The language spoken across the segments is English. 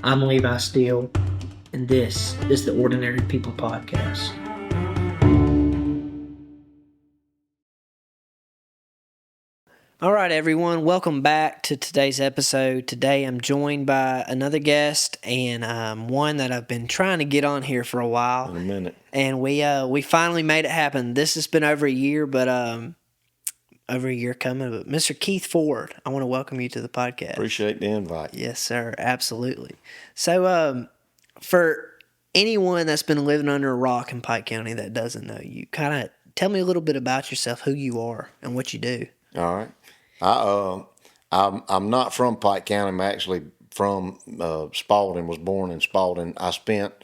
I'm Levi Steele, and this is the Ordinary People Podcast. All right, everyone, welcome back to today's episode. Today I'm joined by another guest and one that I've been trying to get on here for a while. In a minute. And we finally made it happen. This has been over a year, but over a year coming. But Mr. Keith Ford, I want to welcome you to the podcast. Appreciate the invite. Yes, sir. Absolutely. So for anyone that's been living under a rock in Pike County that doesn't know you, kind of tell me a little bit about yourself, who you are, and what you do. All right. I'm not from Pike County. I'm actually from Spalding. Was born in Spalding. I spent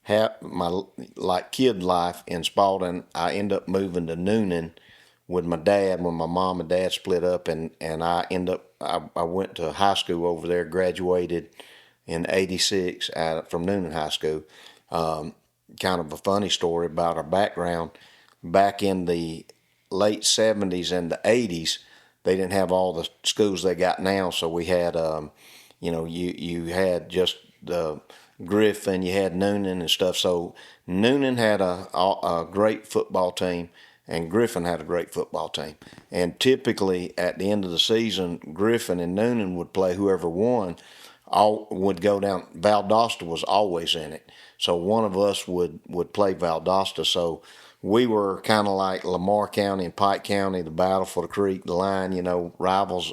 half my kid life in Spalding. I ended up moving to Noonan with my dad when my mom and dad split up, and I went to high school over there. Graduated in '86 from Noonan High School. Kind of a funny story about our background. Back in the late '70s and the '80s, they didn't have all the schools they got now. So we had, you had just Griffin, you had Noonan and stuff. So Noonan had a great football team, and Griffin had a great football team. And typically at the end of the season, Griffin and Noonan would play whoever won. All would go down. Valdosta was always in it. So one of us would play Valdosta. So we were kind of like Lamar County and Pike County, the battle for the creek, the line, rivals.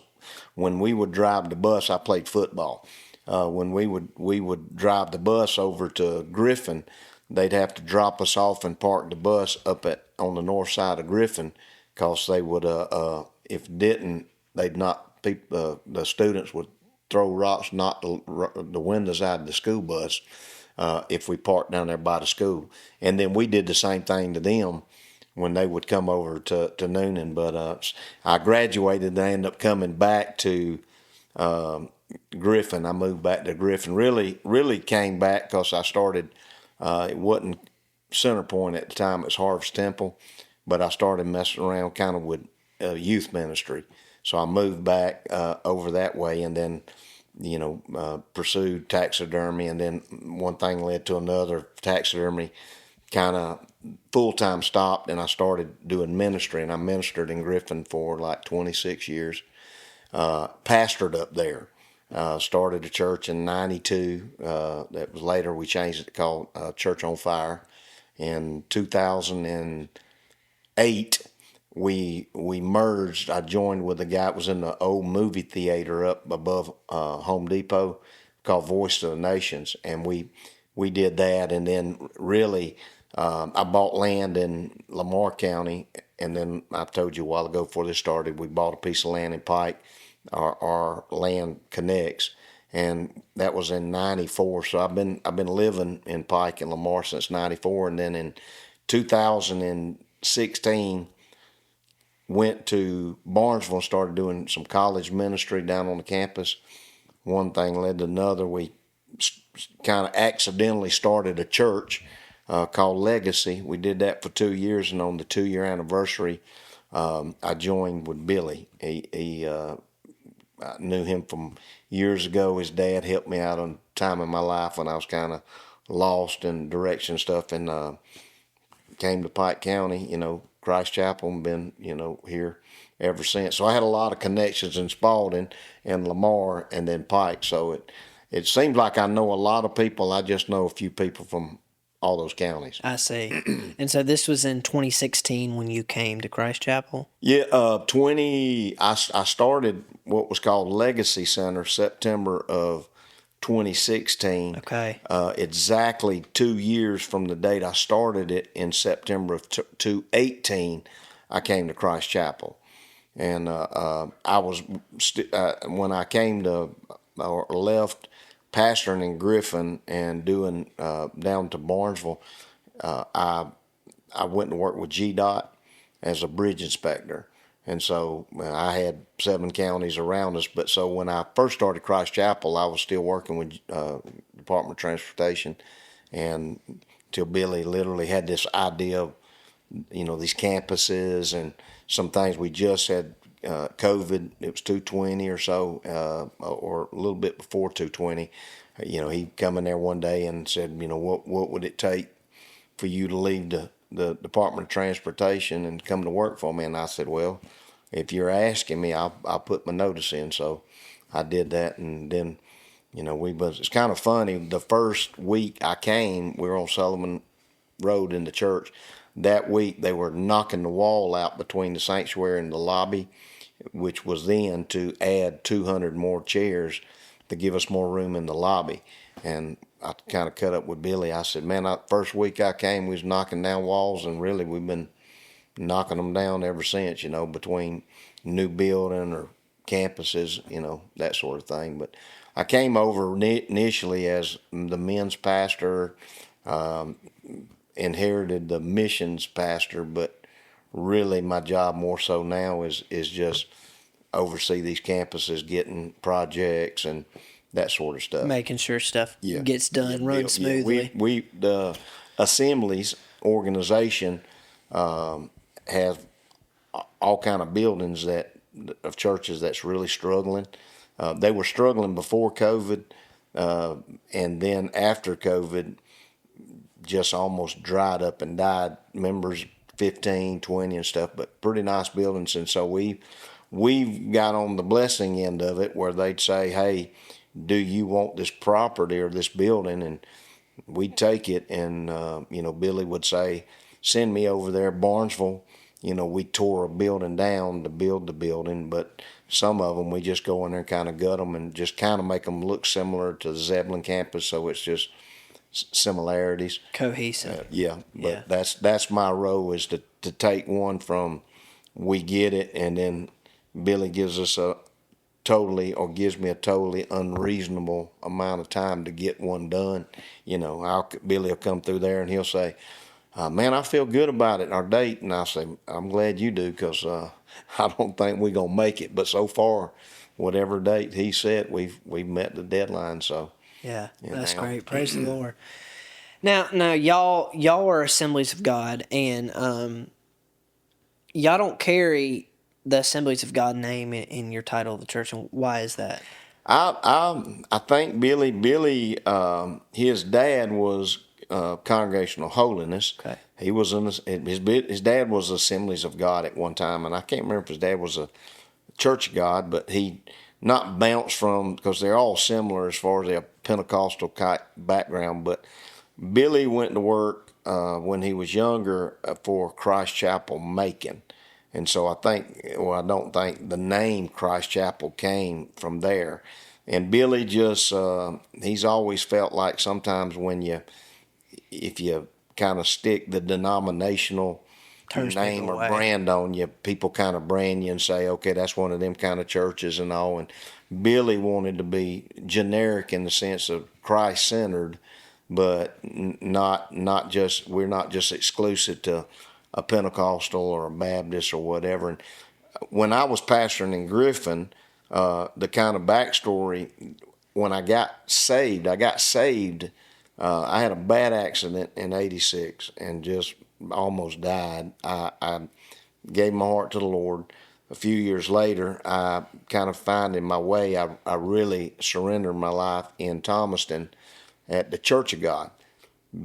When we would drive the bus, I played football. When we would drive the bus over to Griffin, they'd have to drop us off and park the bus up on the north side of Griffin, because they would, if didn't, they'd not, the students would throw rocks, knock the windows out of the school bus. If we parked down there by the school. And then we did the same thing to them when they would come over to Noonan. But I graduated and I ended up coming back to Griffin. I moved back to Griffin. Really came back because I started, it wasn't Center Point at the time, it was Harvest Temple, but I started messing around kind of with youth ministry. So I moved back over that way, and then pursued taxidermy, and then one thing led to another. Taxidermy kind of full-time stopped, and I started doing ministry, and I ministered in Griffin for like 26 years. Pastored up there. Started a church in '92. That was later we changed it, called Church on Fire. In 2008, we merged. I joined with a guy that was in the old movie theater up above Home Depot, called Voice of the Nations, and we did that. And then really, I bought land in Lamar County, and then I told you a while ago before this started, we bought a piece of land in Pike. Our land connects, and that was in '94. So I've been living in Pike and Lamar since '94, and then in 2016. Went to Barnesville and started doing some college ministry down on the campus. One thing led to another. We kind of accidentally started a church called Legacy. We did that for 2 years, and on the 2-year anniversary, I joined with Billy. I knew him from years ago. His dad helped me out on time in my life when I was kind of lost in direction and stuff, and came to Pike County, Christ Chapel, and been, here ever since. So I had a lot of connections in Spalding and Lamar and then Pike. So it seems like I know a lot of people. I just know a few people from all those counties. I see. And so this was in 2016 when you came to Christ Chapel? Yeah, I started what was called Legacy Center September of 2016. Okay. Exactly 2 years from the date I started it, in September of 2018, I came to Christ Chapel. And I was, when I came to, or left pastoring in Griffin and doing down to Barnesville, I went to work with GDOT as a bridge inspector. And so I had 7 counties around us. But so when I first started Christ Chapel, I was still working with Department of Transportation, and till Billy literally had this idea of, these campuses and some things we just had COVID. It was 220 or so, or a little bit before 220. He come in there one day and said, what would it take for you to leave the Department of Transportation and come to work for me? And I said, well, if you're asking me, I'll put my notice in. So I did that, and then it's kind of funny. The first week I came, we were on Sullivan Road in the church. That week they were knocking the wall out between the sanctuary and the lobby, which was then to add 200 more chairs to give us more room in the lobby. And I kind of cut up with Billy. I said, man, first week I came, we was knocking down walls, and really we've been knocking them down ever since, between new building or campuses, that sort of thing. But I came over initially as the men's pastor, inherited the missions pastor, but really my job more so now is just oversee these campuses, getting projects and that sort of stuff. Making sure stuff gets done, runs smoothly. We the Assemblies organization has all kind of buildings of churches that's really struggling. They were struggling before COVID, and then after COVID, just almost dried up and died. Members 15, 20 and stuff, but pretty nice buildings. And so we've got on the blessing end of it where they'd say, hey, do you want this property or this building? And we'd take it, and Billy would say, send me over there, Barnesville. We tore a building down to build the building, but some of them we just go in there and kind of gut them and just kind of make them look similar to the Zebulon campus, so it's just similarities. Cohesive. But that's my role, is to take one from we get it, and then Billy gives me a totally unreasonable amount of time to get one done. Billy will come through there and he'll say, man, I feel good about it, our date. And I say, I'm glad you do, because I don't think we're going to make it. But so far, whatever date he set, we've met the deadline. So yeah, that's great. Praise the Lord. Now, y'all are Assemblies of God, and y'all don't carry the Assemblies of God name in your title of the church. And why is that? I think Billy, his dad was Congregational Holiness. Okay. He was his dad was Assemblies of God at one time, and I can't remember if his dad was a Church of God, but he not bounced from, because they're all similar as far as their Pentecostal type background. But Billy went to work when he was younger for Christ Chapel Macon. And so I don't think the name Christ Chapel came from there. And Billy just, he's always felt like sometimes if you kind of stick the denominational name or brand on you, people kind of brand you and say, okay, that's one of them kind of churches and all. And Billy wanted to be generic in the sense of Christ-centered, but not just, we're not just exclusive to a Pentecostal or a Baptist or whatever. And when I was pastoring in Griffin, the kind of backstory, when I got saved, I had a bad accident in '86 and just almost died. I gave my heart to the Lord. A few years later, I kind of finding my way. I really surrendered my life in Thomaston at the Church of God.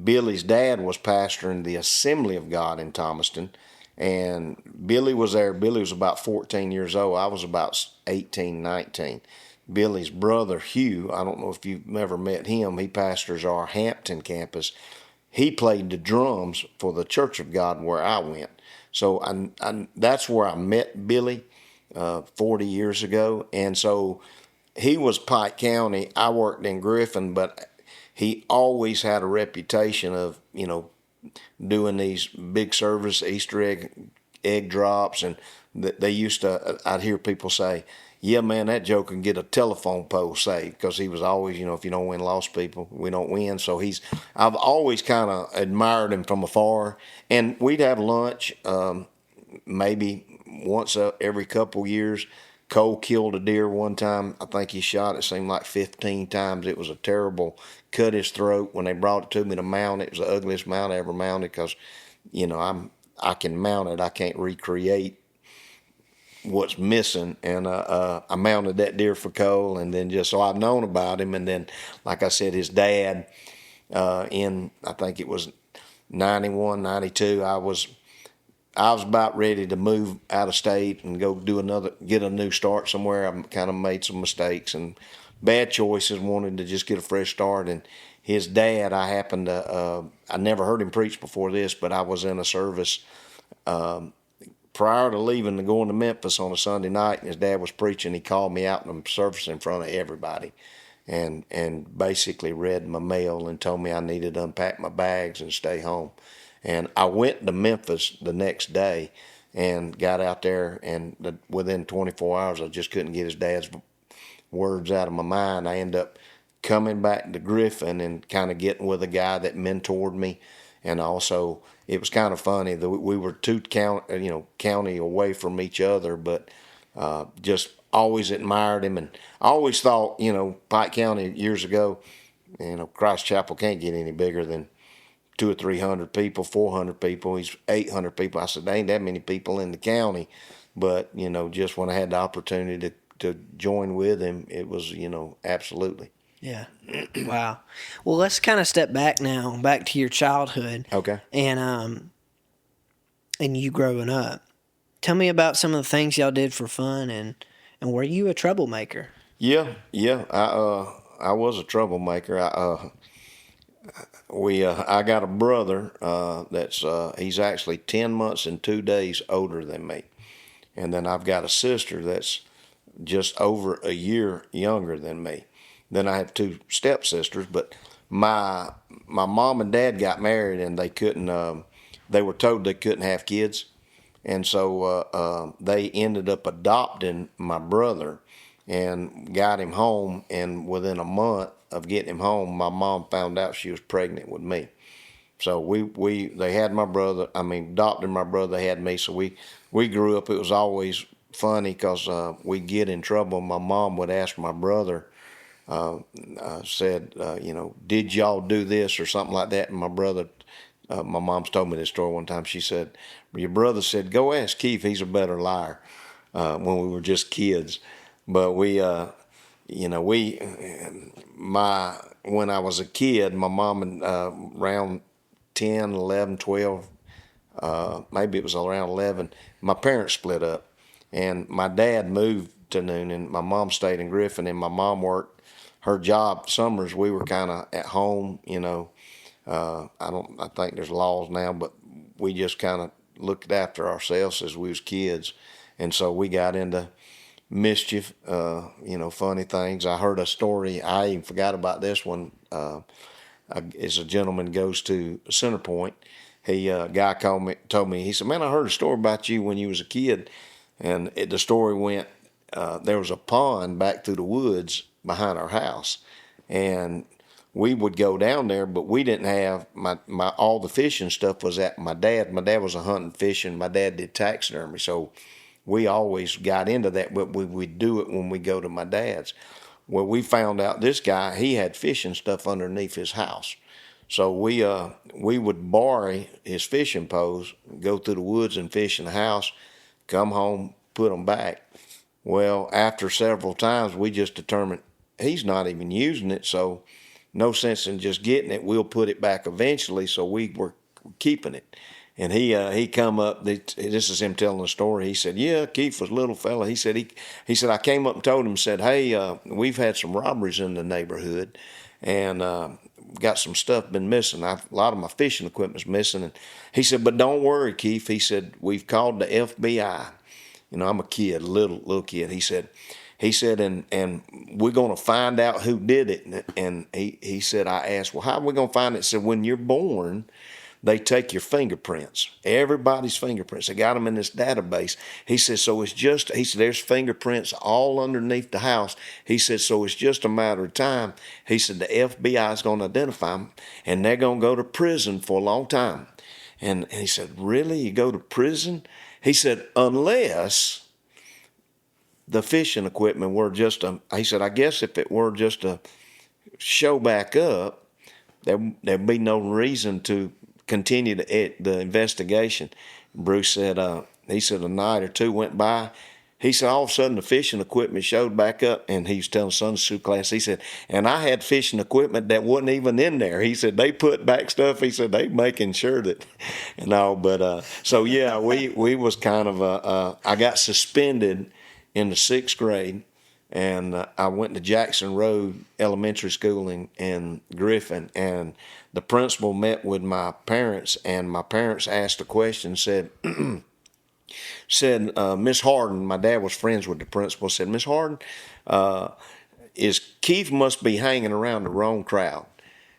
Billy's dad was pastoring the Assembly of God in Thomaston, and Billy was there. Billy was about 14 years old. I was about 18, 19. Billy's brother, Hugh, I don't know if you've ever met him. He pastors our Hampton campus. He played the drums for the Church of God where I went. So that's where I met Billy 40 years ago. And so he was Pike County. I worked in Griffin, but he always had a reputation of, doing these big service Easter egg drops. And they used to, I'd hear people say, yeah, man, that Joe can get a telephone pole saved, because he was always, if you don't win lost people, we don't win. So I've always kind of admired him from afar. And we'd have lunch maybe once every couple years. Cole killed a deer one time. I think he shot, it seemed like 15 times. It was a terrible, cut his throat. When they brought it to me to mount it, was the ugliest mount I ever mounted, because, I can mount it. I can't recreate what's missing, and I mounted that deer for Cole, and then just so I've known about him, and then like I said, his dad in I think it was 91, 92. I was about ready to move out of state and go get a new start somewhere. I kind of made some mistakes and bad choices, wanted to just get a fresh start. And his dad, I happened to, I never heard him preach before this, but I was in a service prior to leaving and going to Memphis on a Sunday night, and his dad was preaching. He called me out in the service in front of everybody and basically read my mail and told me I needed to unpack my bags and stay home. And I went to Memphis the next day and got out there, and within 24 hours, I just couldn't get his dad's words out of my mind. I ended up coming back to Griffin and kind of getting with a guy that mentored me. And also, it was kind of funny that we were two county away from each other, but just always admired him. And I always thought, Pike County years ago, Christ Chapel can't get any bigger than 200 or 300 people, 400 people. He's 800 people. I said, there ain't that many people in the county. But, just when I had the opportunity to join with him, it was, absolutely. Yeah. Wow. Well, let's kind of step back now, back to your childhood. Okay. And you growing up. Tell me about some of the things y'all did for fun, and were you a troublemaker? Yeah. I was a troublemaker. I got a brother he's actually 10 months and 2 days older than me. And then I've got a sister that's just over a year younger than me. Then I have two stepsisters, but my mom and dad got married, and they couldn't, they were told they couldn't have kids. And so they ended up adopting my brother and got him home. And within a month of getting him home, my mom found out she was pregnant with me. So they had my brother. Adopted my brother. They had me. So we grew up. It was always funny because we'd get in trouble. My mom would ask my brother, said, did y'all do this or something like that? And my brother, my mom's told me this story one time. She said, your brother said, go ask Keith. He's a better liar. When we were just kids. But when I was a kid, my mom and around 10, 11, 12, maybe it was around 11, my parents split up. And my dad moved to Noonan. My mom stayed in Griffin, and my mom worked her job. Summers, we were kind of at home, I think there's laws now, but we just kind of looked after ourselves as we was kids. And so we got into mischief, funny things. I heard a story. I even forgot about this one. As a gentleman goes to Center Point, a guy told me, he said, man, I heard a story about you when you was a kid. And the story went, there was a pond back through the woods behind our house. And we would go down there, but we didn't have all the fishing stuff was at my dad. My dad was a hunting fishing. My dad did taxidermy. So we always got into that, but we would do it when we go to my dad's. Well, we found out this guy, he had fishing stuff underneath his house. So we would borrow his fishing poles, go through the woods and fish in the house, come home, put them back. Well, after several times, we just determined he's not even using it, so no sense in just getting it. We'll put it back eventually, so we were keeping it. And he come up, this is him telling the story. He said, yeah, Keith was a little fella. He said, I came up and told him, said, hey, we've had some robberies in the neighborhood, and got some stuff been missing. A lot of my fishing equipment's missing. And he said, but don't worry, Keith. He said, we've called the FBI. I'm a kid, little kid. He said, and we're going to find out who did it. And he said, I asked, well, how are we going to find it? He said, when you're born, they take your fingerprints, everybody's fingerprints. They got them in this database. He said, he said, there's fingerprints all underneath the house. He said, so it's just a matter of time. He said, the FBI is going to identify them, and they're going to go to prison for a long time. And he said, really? You go to prison? He said, unless the fishing equipment were he said, I guess if it were just to show back up, there'd be no reason to continue the investigation. Bruce said, he said a night or two went by. he said, all of a sudden the fishing equipment showed back up, and he was telling Sunday school class, he said, and I had fishing equipment that wasn't even in there. He said, they put back stuff. He said, they making sure that, and all, but, so yeah, we was kind of, I got suspended in the 6th grade, and I went to Jackson Road Elementary School in Griffin, and the principal met with my parents, and my parents asked a question, said, Miss Harden, my dad was friends with the principal, said, Miss Harden, is Keith must be hanging around the wrong crowd.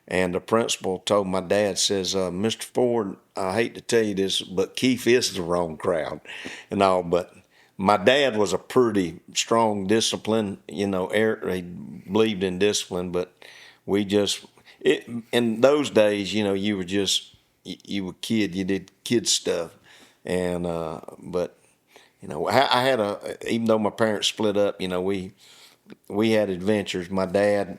And the principal told my dad, says, Mr. Ford, I hate to tell you this, but Keith is the wrong crowd and all. But my dad was a pretty strong discipline, he believed in discipline, but in those days, you were just, you were kid, you did kid stuff. And, but, I had even though my parents split up, we had adventures. My dad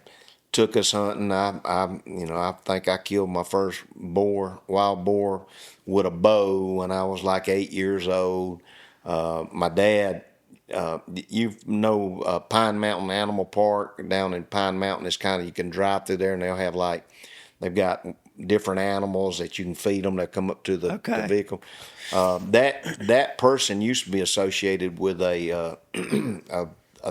took us hunting. I think I killed my first wild boar with a bow when I was like 8 years old. My dad, Pine Mountain Animal Park down in Pine Mountain is you can drive through there and they've got different animals that you can feed them that come up to the vehicle. That person used to be associated with a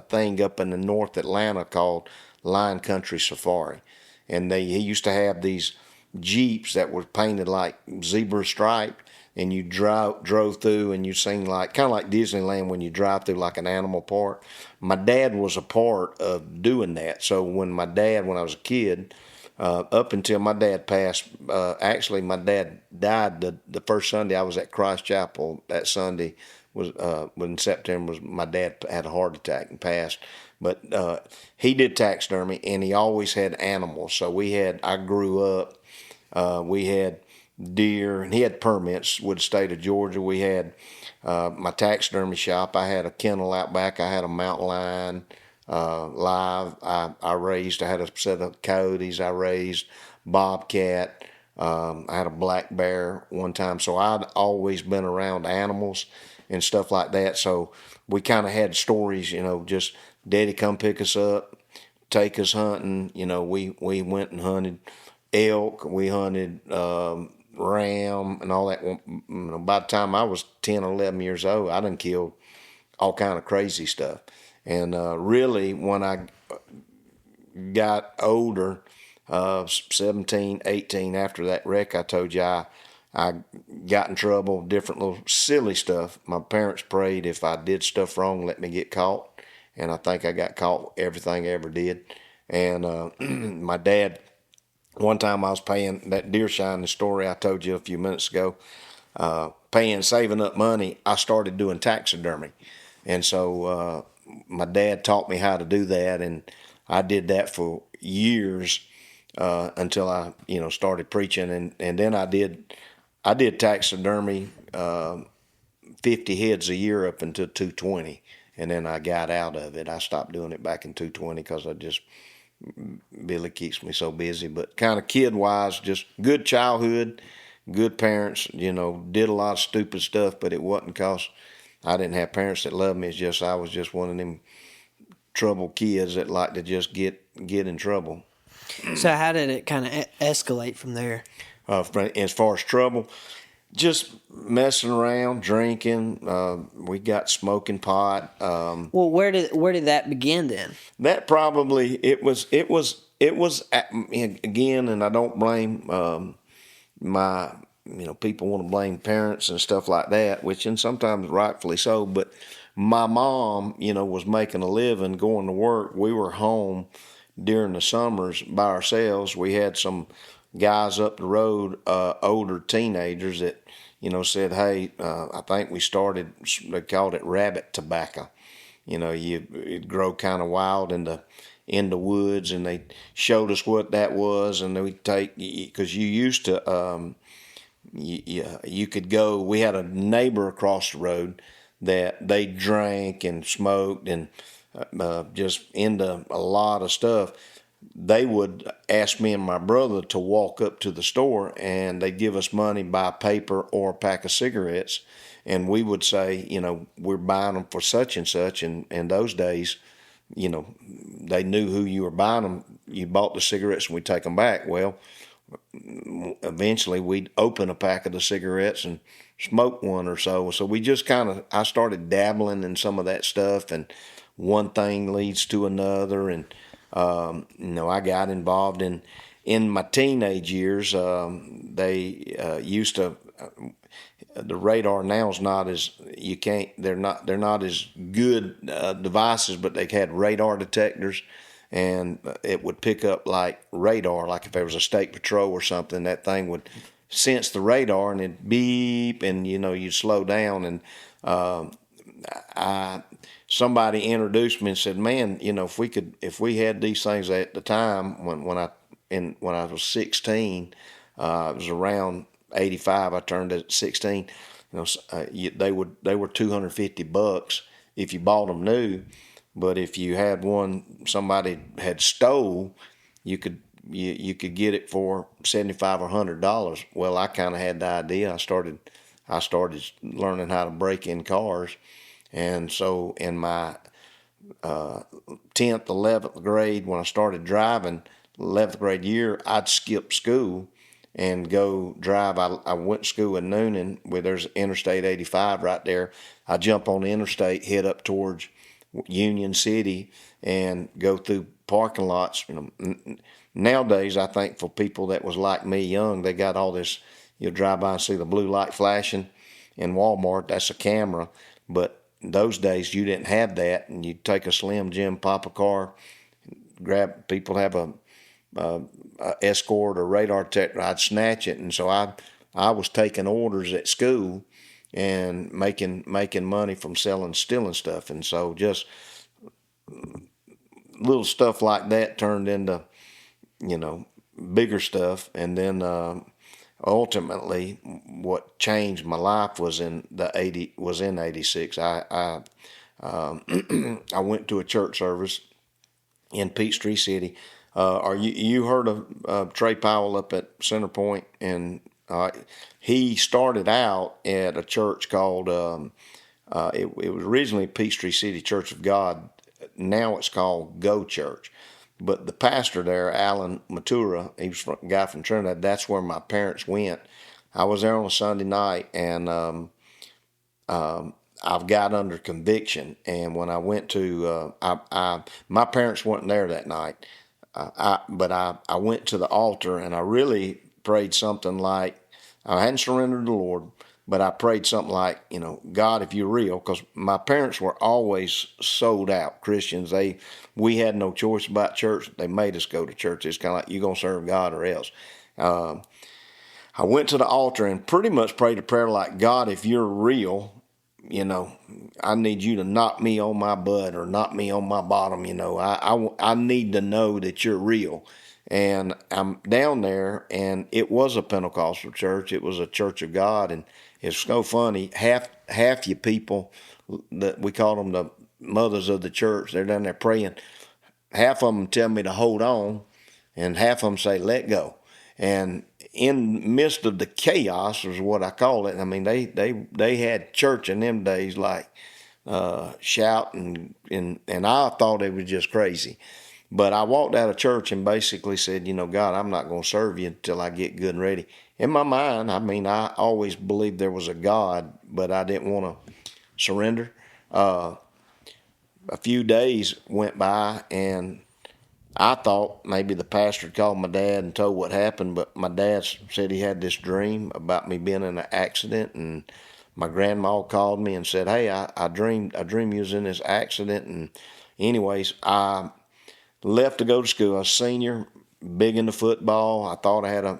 thing up in the North Atlanta called Lion Country Safari, and he used to have these Jeeps that were painted like zebra striped, and you drove through and you seen kind of like Disneyland when you drive through like an animal park. My dad was a part of doing that. So when I was a kid, up until my dad passed, actually my dad died the first Sunday I was at Christ Chapel. That Sunday was when September was, my dad had a heart attack and passed. But he did taxidermy, and he always had animals. So I grew up, we had deer, and he had permits with the state of Georgia. We had my taxidermy shop. I had a kennel out back. I had a mountain lion live. I had a set of coyotes. I raised bobcat. I had a black bear one time. So I'd always been around animals and stuff like that. So we kind of had stories, just Daddy come pick us up, take us hunting. We went and hunted elk. We hunted ram and all that. By the time I was 10 or 11 years old, I done killed all kind of crazy stuff. And really, when I got older, 17, 18, after that wreck I told you, I got in trouble, different little silly stuff. My parents prayed if I did stuff wrong, let me get caught. And I think I got caught everything I ever did. And my dad, one time I was paying that deer shining story I told you a few minutes ago, saving up money, I started doing taxidermy. And so my dad taught me how to do that, and I did that for years until I, started preaching, and then I did taxidermy 50 heads a year up until 220, and then I got out of it. I stopped doing it back in 220 because Billy keeps me so busy. But kind of kid-wise, just good childhood, good parents, did a lot of stupid stuff, but it wasn't because I didn't have parents that loved me. It's just I was just one of them trouble kids that like to just get in trouble. So how did it kind of escalate from there? As far as trouble, just messing around, drinking. We got smoking pot. Well, where did that begin then? That probably it was again, and I don't blame my. People want to blame parents and stuff like that, and sometimes rightfully so. But my mom, was making a living, going to work. We were home during the summers by ourselves. We had some guys up the road, older teenagers that, said, hey, I think they called it rabbit tobacco. It'd grow kind of wild in the woods, and they showed us what that was, and we'd take, because you used to, you could go, we had a neighbor across the road that they drank and smoked and just into a lot of stuff. They would ask me and my brother to walk up to the store, and they'd give us money, buy paper or a pack of cigarettes, and we would say, we're buying them for such and such. And in those days, they knew who you were buying them. You bought the cigarettes and we take them back. Well, eventually we'd open a pack of the cigarettes and smoke one or so. So we just I started dabbling in some of that stuff, and one thing leads to another. And, I got involved in my teenage years. They used to, the radar now is not as, they're not as good devices, but they had radar detectors, and it would pick up like radar. Like if there was a state patrol or something, that thing would sense the radar and it'd beep, and you'd slow down. And somebody introduced me and said, man, if we had these things at the time when I was 16, it was around 85. I turned at 16. They were $250 if you bought them new, but if you had one somebody had stole, you could get it for $75 or $100. Well, I kind of had the idea. I started learning how to break in cars, and so in my 10th, 11th grade, when I started driving, 11th grade year, I'd skip school and go drive. I went to school in Noonan, where there's Interstate 85 right there. I jump on the interstate, head up towards Union City, and go through parking lots. Nowadays, I think for people that was like me, young, they got all this. You'll drive by and see the blue light flashing in Walmart. That's a camera. But those days, you didn't have that, and you'd take a Slim Jim, pop a car, grab. People have a escort or radar detector. I'd snatch it, and so I was taking orders at school and making money from stealing stuff. And so just little stuff like that turned into bigger stuff. And then ultimately what changed my life was in 86. I went to a church service in Peachtree City. Are you heard of Trey Powell up at Center Point? And he started out at a church called it was originally Peachtree City Church of God. Now it's called Go Church. But the pastor there, Alan Matura, he was a guy from Trinidad. That's where my parents went. I was there on a Sunday night, and I've got under conviction. And when I went to, my parents weren't there that night. But I went to the altar, and I really prayed something like, I hadn't surrendered to the Lord, but I prayed something like, God, if you're real, because my parents were always sold out Christians. We had no choice about church. They made us go to church. It's kind of like, you're going to serve God or else. I went to the altar and pretty much prayed a prayer like, God, if you're real, I need you to knock me on my butt or knock me on my bottom. I need to know that you're real. And I'm down there, and it was a Pentecostal church. It was a Church of God, and it's so funny. Half you people, that we call them the mothers of the church, they're down there praying. Half of them tell me to hold on, and half of them say let go. And in the midst of the chaos is what I call it. I mean, they had church in them days like shouting, and I thought it was just crazy. But I walked out of church and basically said, God, I'm not going to serve you until I get good and ready. In my mind, I always believed there was a God, but I didn't want to surrender. A few days went by, and I thought maybe the pastor had called my dad and told what happened, but my dad said he had this dream about me being in an accident, and my grandma called me and said, hey, I dreamed you was in this accident. And anyways, I left to go to school. I was a senior, big into football. I thought I had a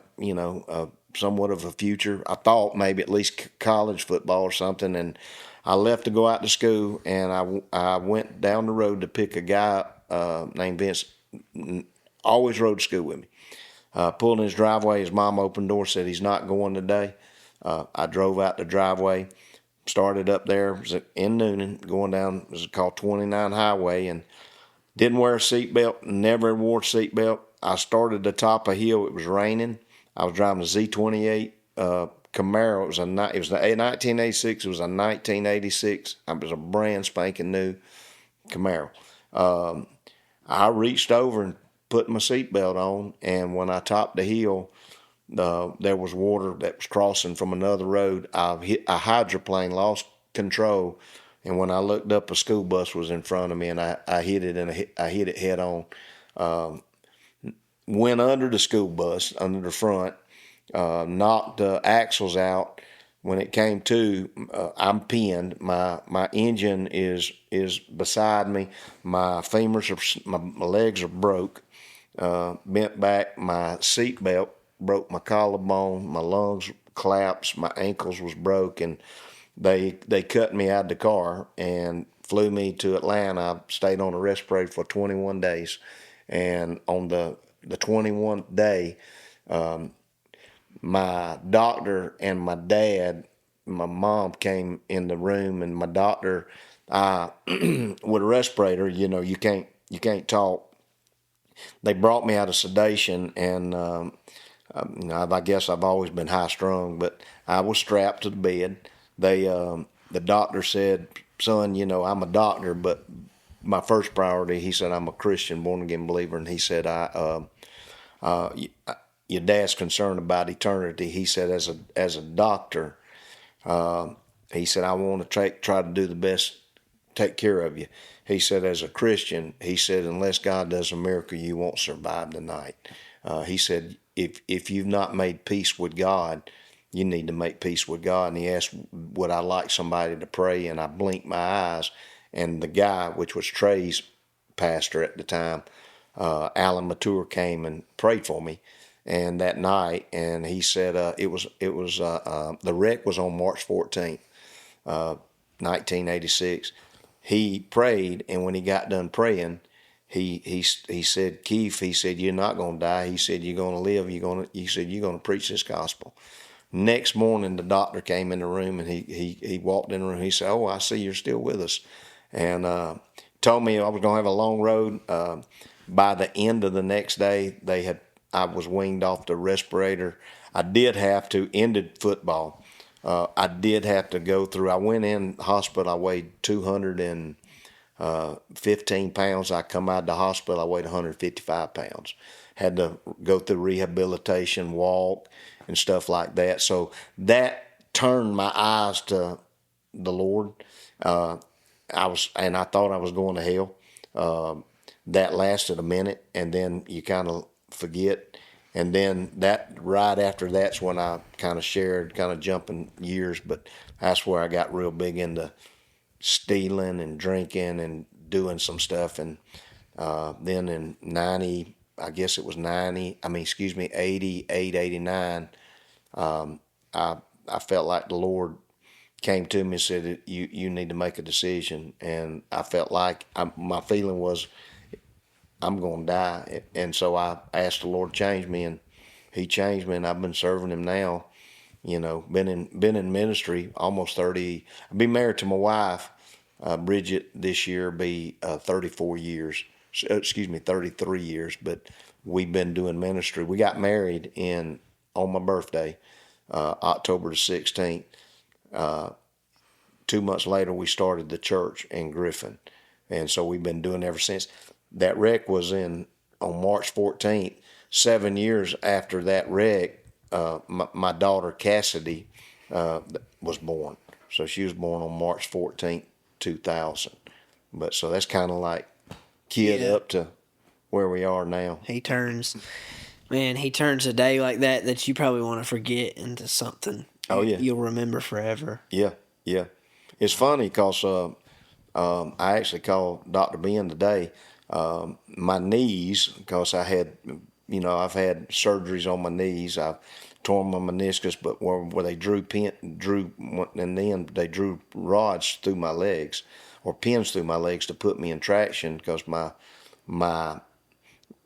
somewhat of a future. I thought maybe at least college football or something. And I left to go out to school, and I went down the road to pick a guy named Vince. Always rode to school with me. Pulled in his driveway. His mom opened the door, said he's not going today. I drove out the driveway, started up there, was in Noonan, going down, it was called 29 Highway, and didn't wear a seatbelt, never wore a seatbelt. I started the top of a hill. It was raining. I was driving a Z28 Camaro. It was a 1986. It was a 1986. It was a brand spanking new Camaro. I reached over and put my seatbelt on, and when I topped the hill, there was water that was crossing from another road. A hydroplane lost control, and when I looked up, a school bus was in front of me, and I hit it, and I hit it head on. Went under the school bus, under the front, knocked the axles out. When it came to, I'm pinned. My engine is beside me. My femurs my legs are broke, bent back. My seat belt broke my collarbone. My lungs collapsed. My ankles was broke, and they cut me out of the car and flew me to Atlanta. I stayed on a respirator for 21 days, and on the 21st day, my doctor and my dad, my mom came in the room, and my doctor, with a respirator, you can't talk. They brought me out of sedation, and I guess I've always been high strung, but I was strapped to the bed. The doctor said, "Son, I'm a doctor, but my first priority," he said, "I'm a Christian, born again believer," and he said, your dad's concerned about eternity." He said, as a doctor, he said, "I want to try to do the best, take care of you." He said, as a Christian, he said, "Unless God does a miracle, you won't survive the night." He said, if you've not made peace with God, you need to make peace with God. And he asked, would I like somebody to pray? And I blinked my eyes, and the guy, which was Trey's pastor at the time, Alan Mature, came and prayed for me. And that night, and he said, the wreck was on March 14th, 1986. He prayed, and when he got done praying, he said, "Keith," he said, "you're not going to die." He said, "You're going to live. He said, "You're going to preach this gospel." Next morning, the doctor came in the room, and he walked in the room. He said, "Oh, I see you're still with us," and told me I was going to have a long road. By the end of the next day, I was weaned off the respirator. I did have to ended football. I did have to go through. I went in the hospital. I weighed 215 pounds. I come out of the hospital. I weighed 155 pounds. Had to go through rehabilitation, walk, and stuff like that. So that turned my eyes to the Lord. I thought I was going to hell. That lasted a minute, and then you kind of forget. And then right after that's when I kind of shared, kind of jumping years, but that's where I got real big into stealing and drinking and doing some stuff. And then in 88, 89, I felt like the Lord came to me and said, you need to make a decision. And I felt like my feeling was, I'm going to die. And so I asked the Lord to change me, and he changed me, and I've been serving him now. Been in ministry almost 30. I've been married to my wife, Bridget, this year be 34 years. 33 years. But we've been doing ministry. We got married on my birthday, October the 16th. 2 months later, we started the church in Griffin. And so we've been doing ever since. That wreck was on March 14th. 7 years after that wreck, my daughter Cassidy was born. So she was born on March 14th, 2000. But so that's kind of like up to where we are now. He turns a day like that you probably want to forget into something. Oh, yeah. You'll remember forever. Yeah. It's funny because I actually called Dr. Ben today. My knees, because I've had surgeries on my knees. I've torn my meniscus, but where they and then they drew rods through my legs, or pins through my legs to put me in traction, because my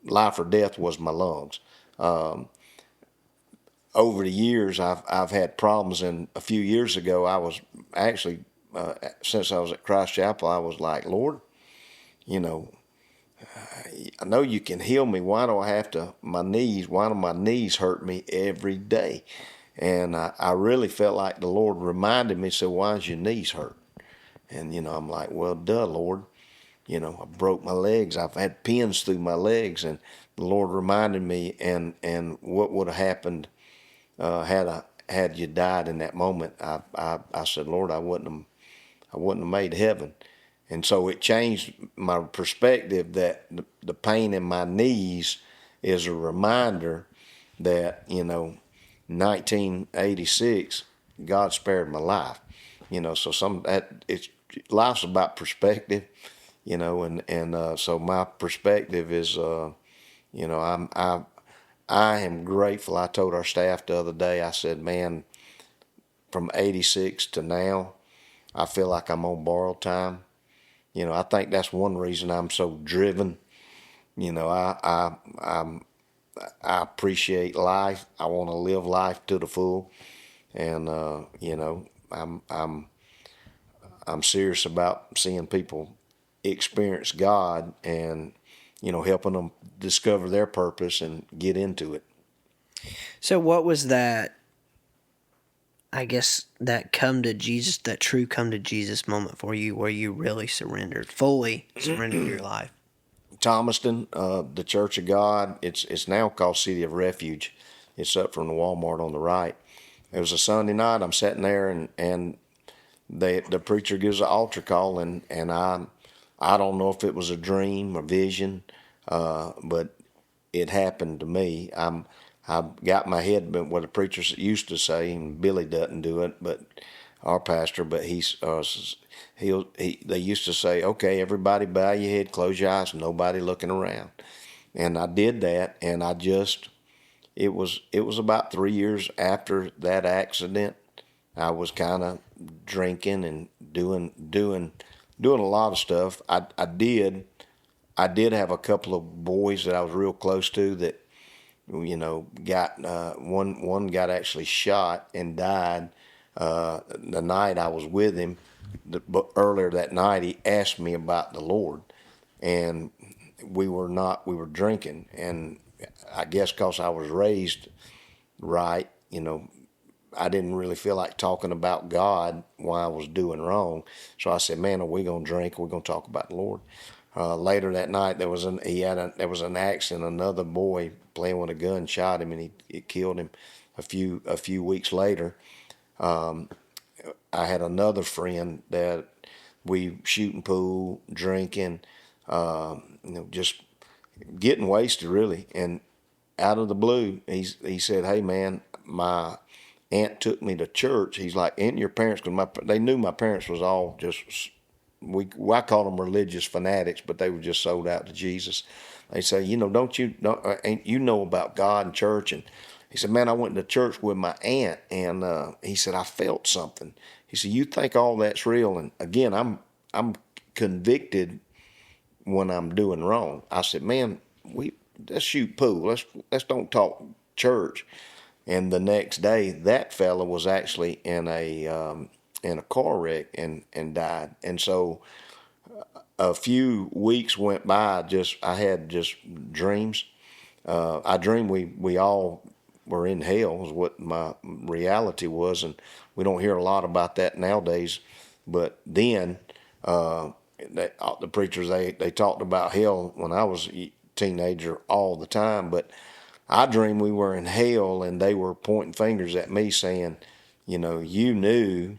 life or death was my lungs. Over the years, I've had problems, and a few years ago, I was actually, since I was at Christ Chapel, I was like, Lord, I know you can heal me. Why do my knees hurt me every day? And I really felt like the Lord reminded me, said, why is your knees hurt? And, I'm like, well, duh, Lord. I broke my legs. I've had pins through my legs. And the Lord reminded me, and what would have happened had you died in that moment. I said, Lord, I wouldn't have made heaven. And so it changed my perspective that the pain in my knees is a reminder that, 1986, God spared my life. So life's about perspective, so my perspective is, I am grateful. I told our staff the other day, I said, man, from 86 to now, I feel like I'm on borrowed time. I think that's one reason I'm so driven. I appreciate life. I want to live life to the full, and I'm serious about seeing people experience God, and helping them discover their purpose and get into it. So what was that, I guess, that come to Jesus, that true come to Jesus moment for you where you really fully surrendered your life? Thomaston, the Church of God. It's now called City of Refuge. It's up from the Walmart on the right. It was a Sunday night. I'm sitting there, and the preacher gives an altar call, and I don't know if it was a dream or vision, but it happened to me. I got my head bent, what the preacher used to say, and Billy doesn't do it, but our pastor, but they used to say, okay, everybody bow your head, close your eyes, nobody looking around. And I did that, and it was about 3 years after that accident. I was kind of drinking and doing a lot of stuff. I did have a couple of boys that I was real close to that, got one got actually shot and died the night I was with him. But earlier that night, he asked me about the Lord, and we were drinking, and I guess because I was raised right, I didn't really feel like talking about God while I was doing wrong. So I said, man, are we going to drink? Are we going to talk about the Lord? Later that night, there was an accident. Another boy playing with a gun shot him, and it killed him. A few weeks later, I had another friend that we shooting pool, drinking, just getting wasted really. And out of the blue, he said, "Hey man, my aunt took me to church." He's like, "Ain't your parents?" Because they knew my parents was all just I call them religious fanatics, but they were just sold out to Jesus. They say, ain't you know about God and church? And he said, man, I went to church with my aunt, and he said, I felt something. He said, you think all that's real? And again, I'm convicted when I'm doing wrong. I said, man, let's shoot pool. Let's don't talk church. And the next day, that fella was actually in a car wreck and died. And so a few weeks went by. I had just dreams. I dreamed we all were in hell, is what my reality was, and we don't hear a lot about that nowadays. But then the preachers they talked about hell when I was a teenager all the time. But I dreamed we were in hell, and they were pointing fingers at me, saying, you knew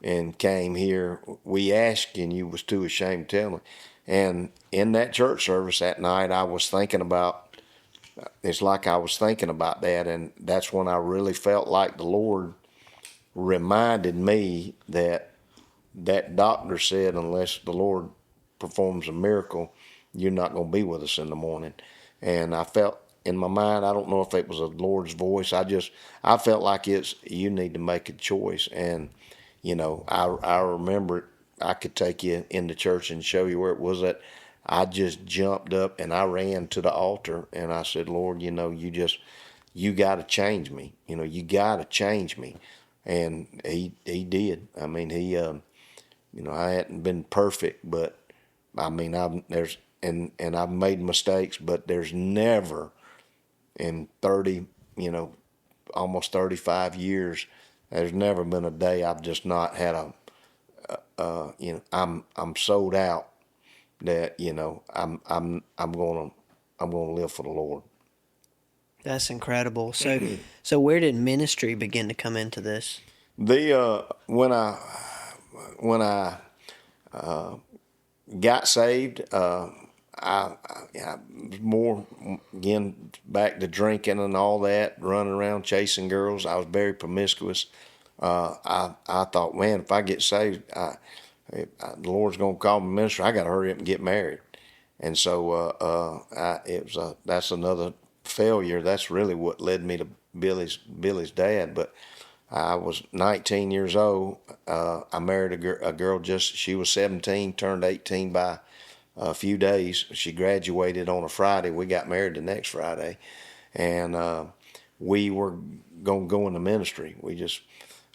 and came here. We asked, and you was too ashamed to tell me. And in that church service that night, it's like I was thinking about that, and that's when I really felt like the Lord reminded me that doctor said, unless the Lord performs a miracle, you're not going to be with us in the morning. And I felt in my mind, I don't know if it was a Lord's voice. I felt like you need to make a choice. And, I remember I could take you into church and show you where it was at. I just jumped up and I ran to the altar, and I said, Lord, you got to change me. You got to change me. And he did. I mean, I hadn't been perfect, but I mean, I've made mistakes, but there's never in 30, almost 35 years, there's never been a day I've just not had I'm sold out that, I'm gonna live for the Lord. That's incredible. So where did ministry begin to come into this? When I got saved, I was more again back to drinking and all that, running around chasing girls. I was very promiscuous. I thought, man, if I get saved, the Lord's gonna call me minister. I got to hurry up and get married. And so that's another failure. That's really what led me to Billy's dad. But I was 19 years old. I married a girl she was 17, turned 18 by a few days. She graduated on a Friday. We got married the next Friday. And we were going to go into ministry. We just,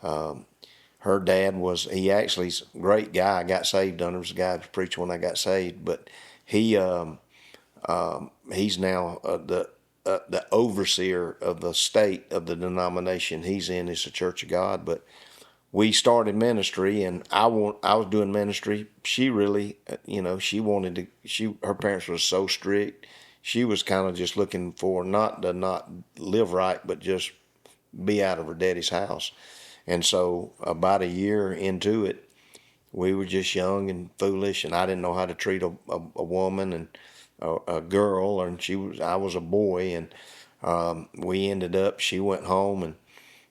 her dad he actually's a great guy. I got saved under. He was a guy who was preaching when I got saved. But he's now the overseer of the state of the denomination he's in. It's a Church of God. But we started ministry, and I was doing ministry. She really, she wanted to. Her parents were so strict. She was kind of just looking for not live right, but just be out of her daddy's house. And so about a year into it, we were just young and foolish, and I didn't know how to treat a woman and a girl, and I was a boy, and we ended up. She went home, and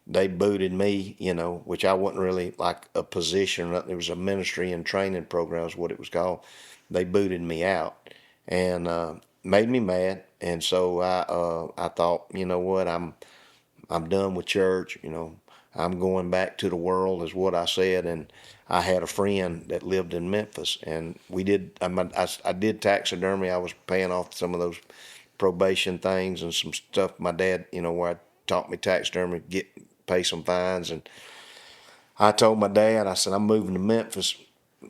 they booted me, which I wasn't really like a position. It was a ministry and training program is what it was called. They booted me out and made me mad. And so I thought, you know what, I'm done with church. I'm going back to the world is what I said. And I had a friend that lived in Memphis, and I did taxidermy. I was paying off some of those probation things and some stuff. My dad, where I taught me taxidermy, pay some fines. And I told my dad, I said, I'm moving to Memphis.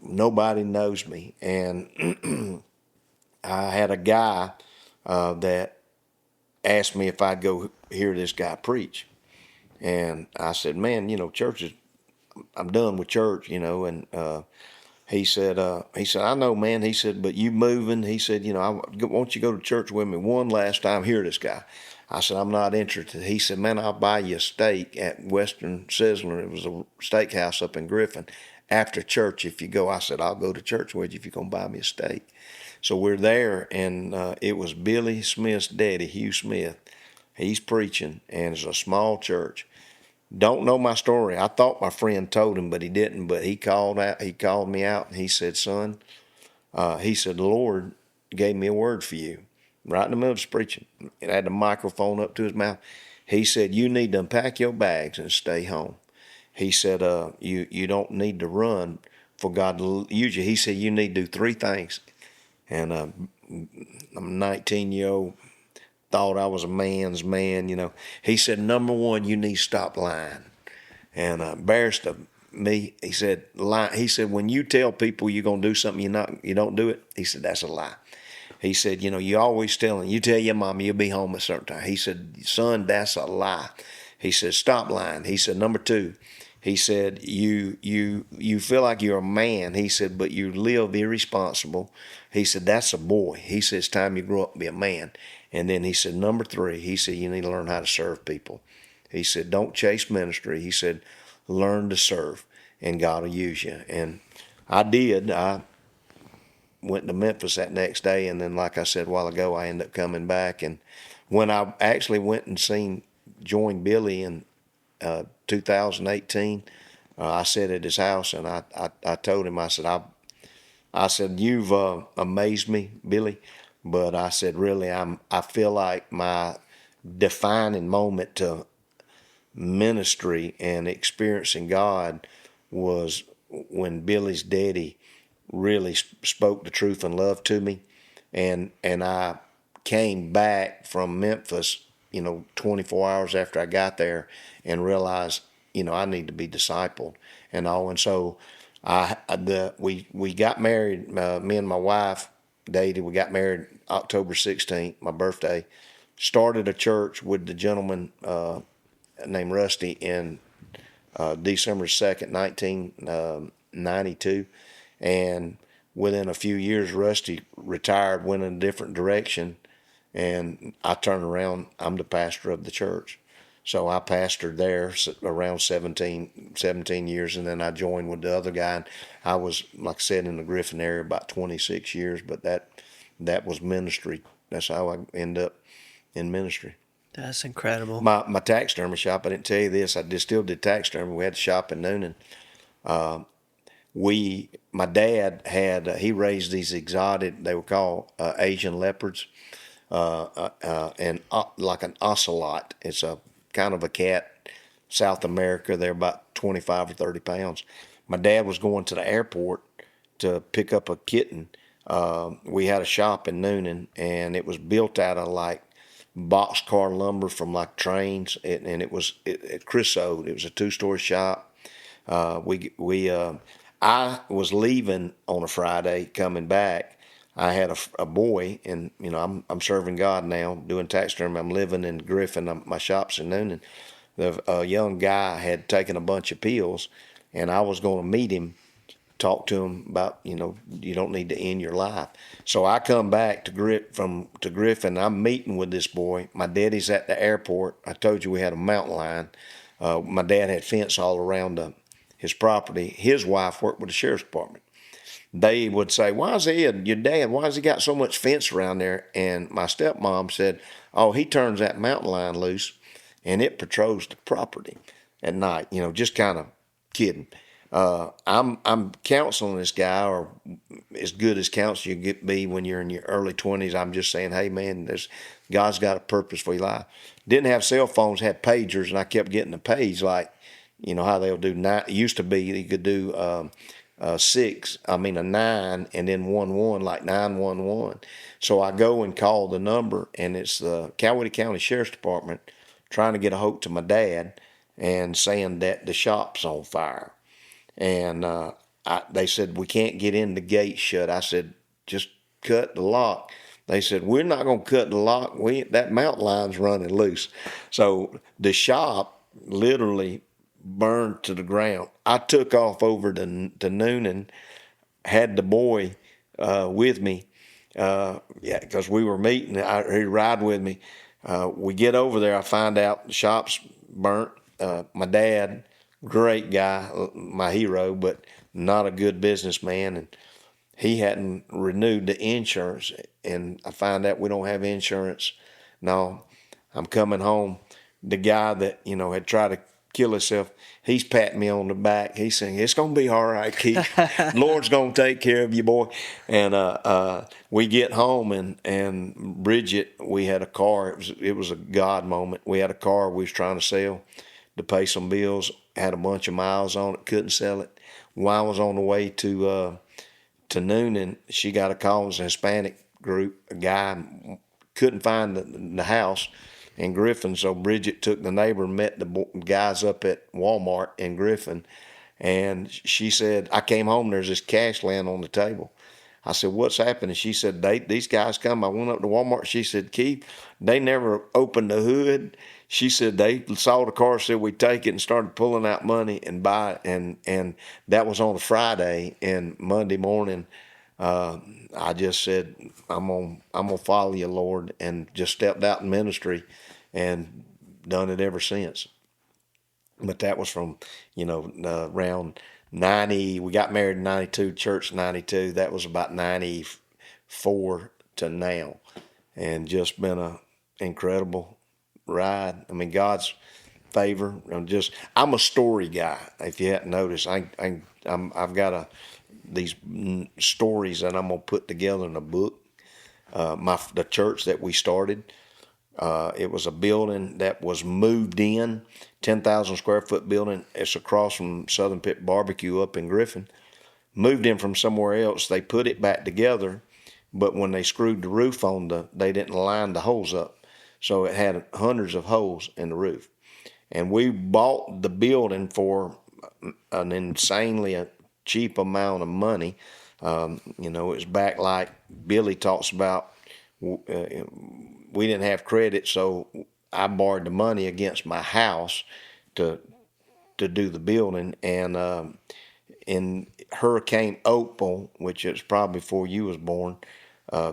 Nobody knows me. And I had a guy that asked me if I'd go hear this guy preach. And I said, man, I'm done with church, and he said, I know, man. He said, but you moving? He said, won't you go to church with me one last time? Hear this guy. I said, I'm not interested. He said, man, I'll buy you a steak at Western Sizzler. It was a steakhouse up in Griffin. After church, if you go. I said, I'll go to church with you if you're going to buy me a steak. So we're there, and it was Billy Smith's daddy, Hugh Smith. He's preaching, and it's a small church. Don't know my story. I thought my friend told him, but he didn't. But he called me out, and he said, son, he said, the Lord gave me a word for you. Right in the middle of his preaching. It had the microphone up to his mouth. He said, you need to unpack your bags and stay home. He said, you don't need to run for God to use you. He said, you need to do three things. And I'm a 19-year-old, thought I was a man's man, He said, number one, you need to stop lying. And embarrassed of me, he said, when you tell people you're going to do something, you don't do it. He said, that's a lie. He said, you always you tell your mama you'll be home at a certain time. He said, son, that's a lie. He said, stop lying. He said, number two, he said, you feel like you're a man. He said, but you live irresponsible. He said, that's a boy. He said, it's time you grow up and be a man. And then he said, number three, he said, you need to learn how to serve people. He said, don't chase ministry. He said, learn to serve, and God will use you. And I did. I went to Memphis that next day, and then, like I said a while ago, I ended up coming back. And when I actually went and joined Billy in 2018, I sat at his house, and I told him, I said, you've amazed me, Billy, but I said, really, I feel like my defining moment to ministry and experiencing God was when Billy's daddy really spoke the truth and love to me, and I came back from Memphis, 24 hours after I got there, and realized, I need to be discipled and all. And so we got married. Me and my wife dated. We got married October 16th, my birthday. Started a church with the gentleman named Rusty in December 2nd, 1992. And within a few years, Rusty retired, went in a different direction, and I turned around. I'm the pastor of the church. So I pastored there around 17 years, and then I joined with the other guy. And I was, like I said, in the Griffin area about 26 years, but that was ministry. That's how I ended up in ministry. That's incredible. My taxidermy shop, I didn't tell you this, I still did taxidermy. We had a shop in Noonan. My dad he raised these exotic, they were called Asian leopards, and like an ocelot. It's a kind of a cat, South America. They're about 25 or 30 pounds. My dad was going to the airport to pick up a kitten. We had a shop in Noonan, and it was built out of like boxcar lumber from like trains, and it was Crissoed. It was a 2-story shop. I was leaving on a Friday, coming back. I had a boy, and I'm serving God now, doing taxidermy. I'm living in Griffin. My shop's in Noonan. A young guy had taken a bunch of pills, and I was going to meet him, talk to him about, you don't need to end your life. So I come back to Griffin. I'm meeting with this boy. My daddy's at the airport. I told you we had a mountain lion. My dad had fence all around his property. His wife worked with the sheriff's department. They would say, why has he got so much fence around there? And my stepmom said, oh, he turns that mountain lion loose and it patrols the property at night, just kind of kidding. I'm counseling this guy, or as good as counsel you get be when you're in your early 20s. I'm just saying, hey man, God's got a purpose for your life. Didn't have cell phones, had pagers, and I kept getting the page like, how they'll do nine. It used to be you could do a 9 and then 11, like 911. So I go and call the number, and it's the Coweta County Sheriff's Department trying to get a hold to my dad and saying that the shop's on fire. And they said, we can't get in, the gate shut. I said, just cut the lock. They said, we're not going to cut the lock. That mountain lion's running loose. So the shop literally burned to the ground. I took off over to Noonan, had the boy with me, because we were meeting. He'd ride with me. We get over there, I find out the shop's burnt. My dad, great guy, my hero, but not a good businessman, and he hadn't renewed the insurance, and I find out we don't have insurance. No, I'm coming home. The guy that, had tried to kill himself, he's patting me on the back. He's saying, it's going to be all right, Keith. Lord's going to take care of you, boy. And we get home, and Bridget, we had a car. It was a God moment. We had a car we was trying to sell to pay some bills, had a bunch of miles on it, couldn't sell it. While I was on the way to Noonan, she got a call. It was a Hispanic group. A guy couldn't find the house in Griffin, so Bridget took the neighbor and met the guys up at Walmart in Griffin, and she said, I came home, there's this cash laying on the table. I said, what's happening? She said, these guys come. I went up to Walmart. She said, Keith, they never opened the hood. She said they saw the car, said we take it, and started pulling out money and buy it. And that was on a Friday. And Monday morning, I just said, I'm gonna follow you, Lord, and just stepped out in ministry and done it ever since. But that was from, around 90. We got married in 92, church 92. That was about 94 to now, and just been a incredible ride. I mean, God's favor. I'm a story guy. If you hadn't noticed, I've got these stories that I'm gonna put together in a book. The church that we started, it was a building that was moved in, 10,000 square foot building. It's across from Southern Pit Barbecue up in Griffin. Moved in from somewhere else. They put it back together, but when they screwed the roof on they didn't line the holes up. So it had hundreds of holes in the roof. And we bought the building for an insanely cheap amount of money. It was back like Billy talks about. We didn't have credit, so I borrowed the money against my house to do the building, and in Hurricane Opal, which is probably before you was born,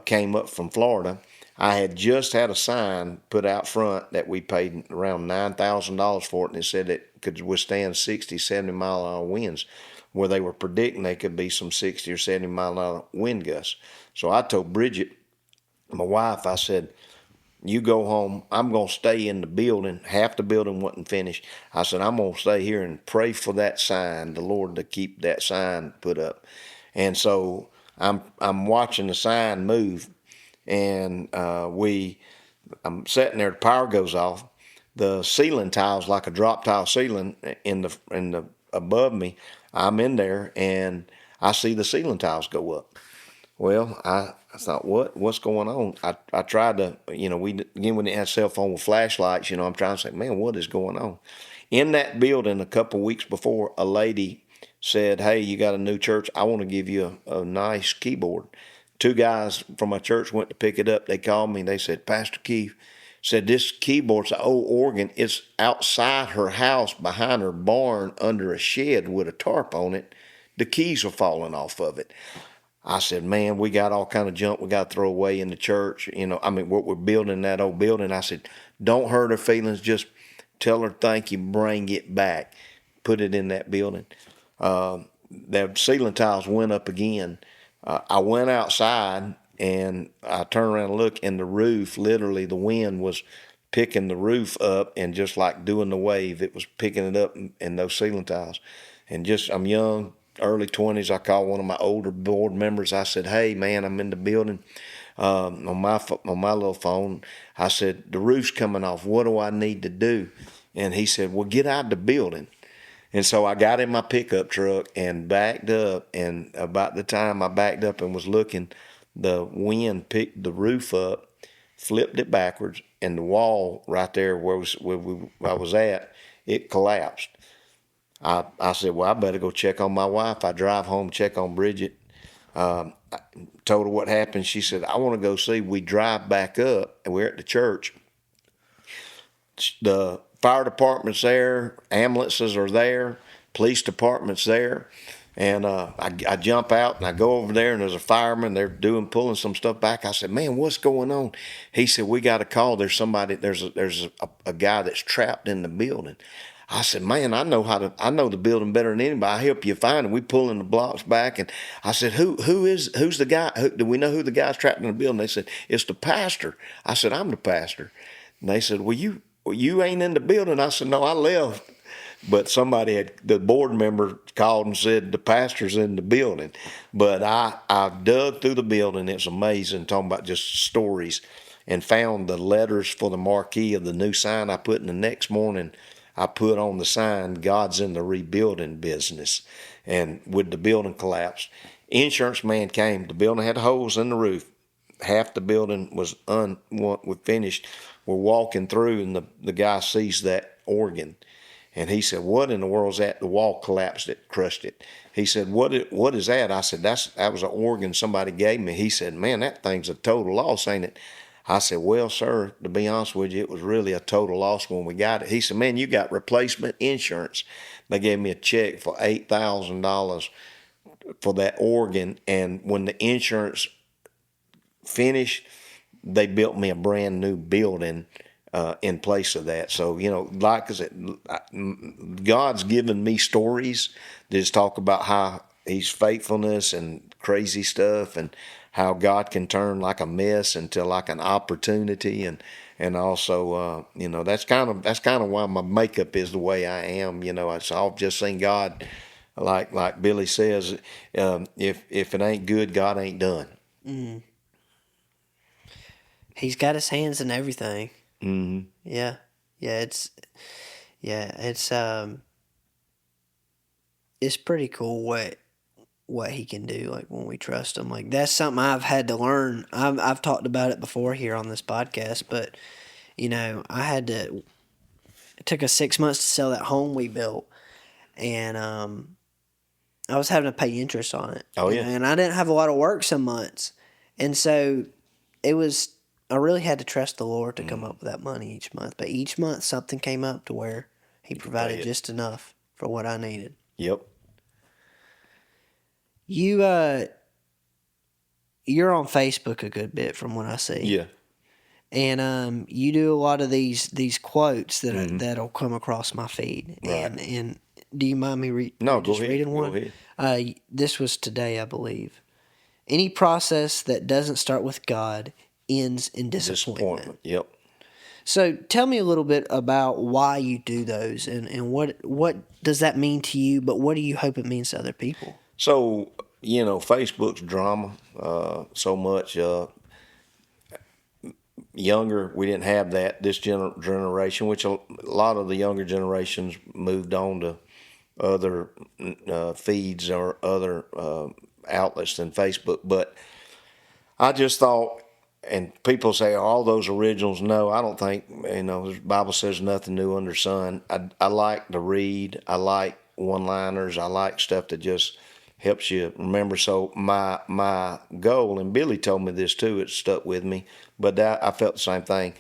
came up from Florida. I had just had a sign put out front that we paid around $9,000 for it, and it said it could withstand 60, 70-mile-an-hour winds, where they were predicting they could be some 60 or 70-mile-an-hour wind gusts. So I told Bridget, my wife, I said, you go home. I'm going to stay in the building. Half the building wasn't finished. I said, I'm going to stay here and pray for that sign, the Lord to keep that sign put up. And so I'm watching the sign move, and I'm sitting there. The power goes off. The ceiling tiles, like a drop tile ceiling, in the above me. I'm in there, and I see the ceiling tiles go up. Well, I thought, what's going on? I tried to, we didn't have cell phone with flashlights. I'm trying to say, man, what is going on? In that building, a couple weeks before, a lady said, hey, you got a new church. I want to give you a nice keyboard. Two guys from my church went to pick it up. They called me. They said, Pastor Keith said, this keyboard's an old organ. It's outside her house, behind her barn, under a shed with a tarp on it. The keys are falling off of it. I said, man, we got all kind of junk we got to throw away in the church. What we're building in that old building. I said, don't hurt her feelings. Just tell her thank you, bring it back. Put it in that building. The ceiling tiles went up again. I went outside, and I turned around and looked, and the roof, literally the wind was picking the roof up, and just like doing the wave, it was picking it up in those ceiling tiles. And I'm young, early 20s. I called one of my older board members. I said, hey, man, I'm in the building on my little phone. I said, the roof's coming off. What do I need to do? And he said, well, get out of the building. And so I got in my pickup truck and backed up. And about the time I backed up and was looking, the wind picked the roof up, flipped it backwards, and the wall right there where I was at, it collapsed. I said, well, I better go check on my wife. I drive home, check on Bridget. I told her what happened. She said, I want to go see. We drive back up, and we're at the church. The fire department's there, ambulances are there, police department's there. And I jump out and I go over there, and there's a fireman. They're pulling some stuff back. I said, man, what's going on? He said, we got a call. There's somebody, there's a guy that's trapped in the building. I said, man, I know the building better than anybody. I help you find it. We pulling the blocks back. And I said, who's the guy? Do we know who the guy's trapped in the building? They said, it's the pastor. I said, I'm the pastor. And they said, well, you ain't in the building. I said, no, I left. But the board member called and said the pastor's in the building. But I dug through the building. It's amazing, talking about just stories, and found the letters for the marquee of the new sign I put in. The next morning, I put on the sign, God's in the rebuilding business. And with the building collapsed, insurance man came. The building had holes in the roof. Half the building was finished. We're walking through, and the guy sees that organ. And he said, what in the world's that? The wall collapsed it, crushed it. He said, what is that? I said, that was an organ somebody gave me. He said, man, that thing's a total loss, ain't it? I said, well, sir, to be honest with you, it was really a total loss when we got it. He said, man, you got replacement insurance. They gave me a check for $8,000 for that organ. And when the insurance finished, they built me a brand new building in place of that. So, like I said, God's given me stories that just talk about how He's faithfulness and crazy stuff, and how God can turn like a mess into like an opportunity, and also that's kind of why my makeup is the way I am. I've just seen God, like Billy says, if it ain't good, God ain't done. Mm. He's got His hands in everything. Mm-hmm. Yeah, it's pretty cool what He can do. Like when we trust Him, like that's something I've had to learn. I've talked about it before here on this podcast, but I had to. It took us 6 months to sell that home we built, and I was having to pay interest on it. Oh yeah, and I didn't have a lot of work some months, and so it was I really had to trust the Lord to come up with that money each month. But each month something came up to where He provided just enough for what I needed. Yep. You're on Facebook a good bit from what I see. Yeah. And you do a lot of these quotes that'll come across my feed. Right. And do you mind me No, just go ahead. reading one? Go ahead. This was today, I believe. Any process that doesn't start with God ends in disappointment. Yep. So tell me a little bit about why you do those and what does that mean to you, but what do you hope it means to other people? So, Facebook's drama so much. Younger, we didn't have that. This generation, which a lot of the younger generations moved on to other feeds or other outlets than Facebook. But I just thought, and people say, "Are all those originals?" No, I don't think. The Bible says nothing new under the sun. I like to read. I like one-liners. I like stuff that just helps you remember. So my goal, and Billy told me this too. It stuck with me, but I felt the same thing.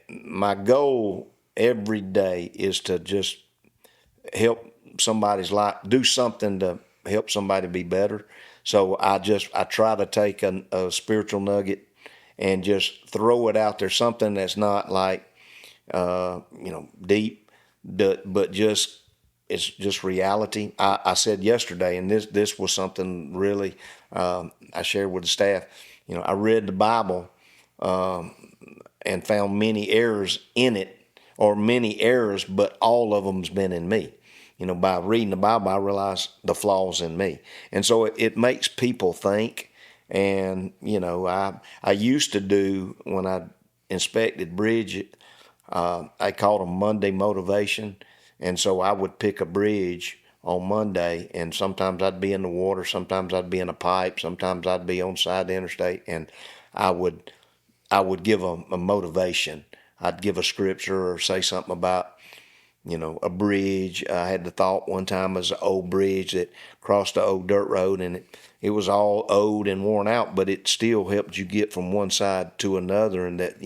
My goal every day is to just help somebody's life, do something to help somebody be better. So I try to take a spiritual nugget and just throw it out there, something that's not like deep, but just it's just reality. I said yesterday, and this was something really I shared with the staff. I read the Bible and found many errors in it, or many errors, but all of them's been in me. By reading the Bible, I realize the flaws in me. And so it makes people think. And, I used to do, when I inspected bridge, I called them Monday motivation. And so I would pick a bridge on Monday, and sometimes I'd be in the water, sometimes I'd be in a pipe, sometimes I'd be on the side of the interstate, and I would give a motivation. I'd give a scripture or say something about a bridge. I had the thought one time as an old bridge that crossed the old dirt road, and it was all old and worn out, but it still helped you get from one side to another, and that,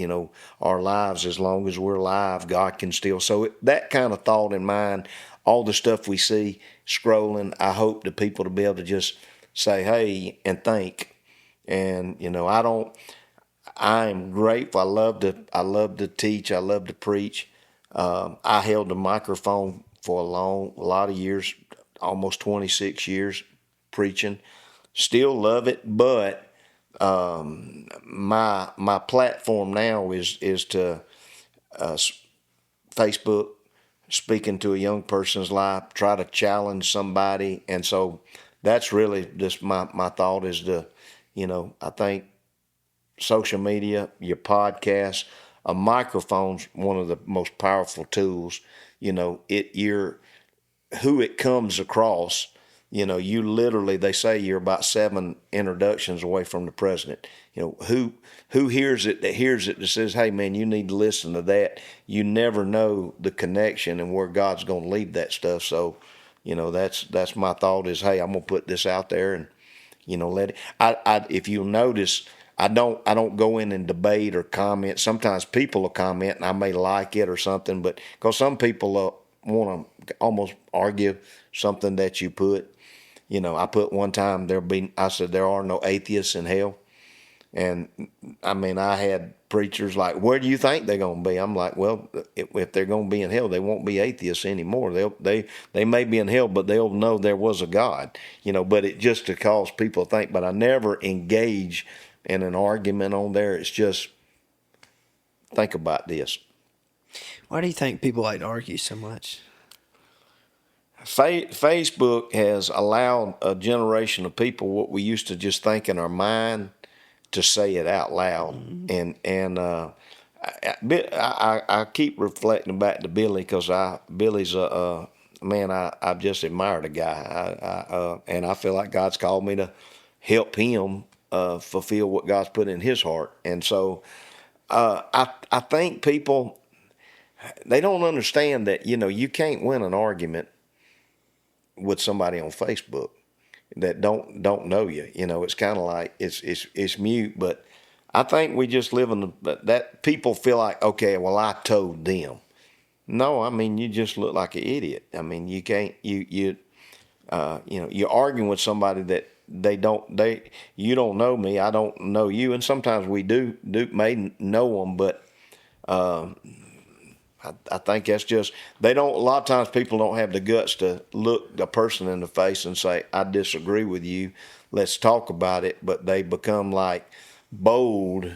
our lives, as long as we're alive, God can still. So that kind of thought in mind, all the stuff we see scrolling, I hope the people to be able to just say, hey, and think. And, I am grateful. I love to teach. I love to preach. I held the microphone for a lot of years, almost 26 years preaching. Still love it, but my platform now is to Facebook, speaking to a young person's life, try to challenge somebody, and so that's really just my thought is I think social media, your podcast, a microphone's one of the most powerful tools. Who it comes across. You literally, they say you're about 7 introductions away from the president. Who hears it that says, hey man, you need to listen to that. You never know the connection and where God's going to lead that stuff. So, that's my thought is, hey, I'm going to put this out there and, let it, if you'll notice, I don't go in and debate or comment. Sometimes people will comment and I may like it or something, but because some people want to almost argue something that you put. I put one time I said there are no atheists in hell, and I mean I had preachers like, where do you think they're going to be? I'm like, well, if they're going to be in hell, they won't be atheists anymore. They may be in hell, but they'll know there was a God. But it just to cause people to think. But I never engage in an argument on there. It's just think about this. Why do you think people like to argue so much? Facebook has allowed a generation of people what we used to just think in our mind to say it out loud. And I keep reflecting back to Billy because Billy's a man I just admire the guy. And I feel like God's called me to help him fulfill what God's put in his heart. And so I think people, they don't understand that you can't win an argument with somebody on Facebook that don't know you. It's kind of like it's mute, but I think we just live in that people feel like, okay, well, I told them. No, I mean, you just look like an idiot. I mean, you can't, you're arguing with somebody that you don't know me, I don't know you. And sometimes we may know them, but, I think that's just, a lot of times people don't have the guts to look the person in the face and say, I disagree with you. Let's talk about it. But they become like bold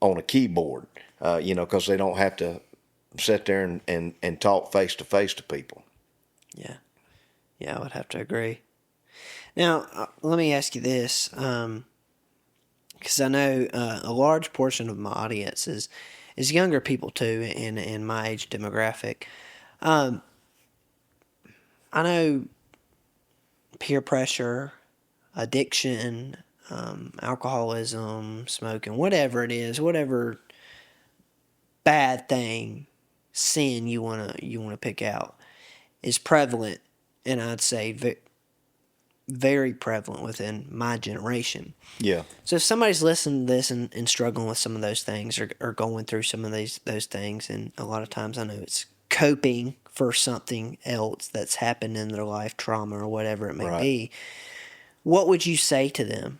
on a keyboard, because they don't have to sit there and talk face to face to people. Yeah. Yeah, I would have to agree. Now, let me ask you this, because I know a large portion of my audience is younger people too, in my age demographic. Um, I know peer pressure, addiction, alcoholism, smoking, whatever it is, whatever bad thing, sin you wanna pick out, is prevalent, and I'd say very prevalent within my generation. Yeah. So if somebody's listening to this and struggling with some of those things, or going through some of those things, and a lot of times I know it's coping for something else that's happened in their life, trauma or whatever it may Right. be, what would you say to them,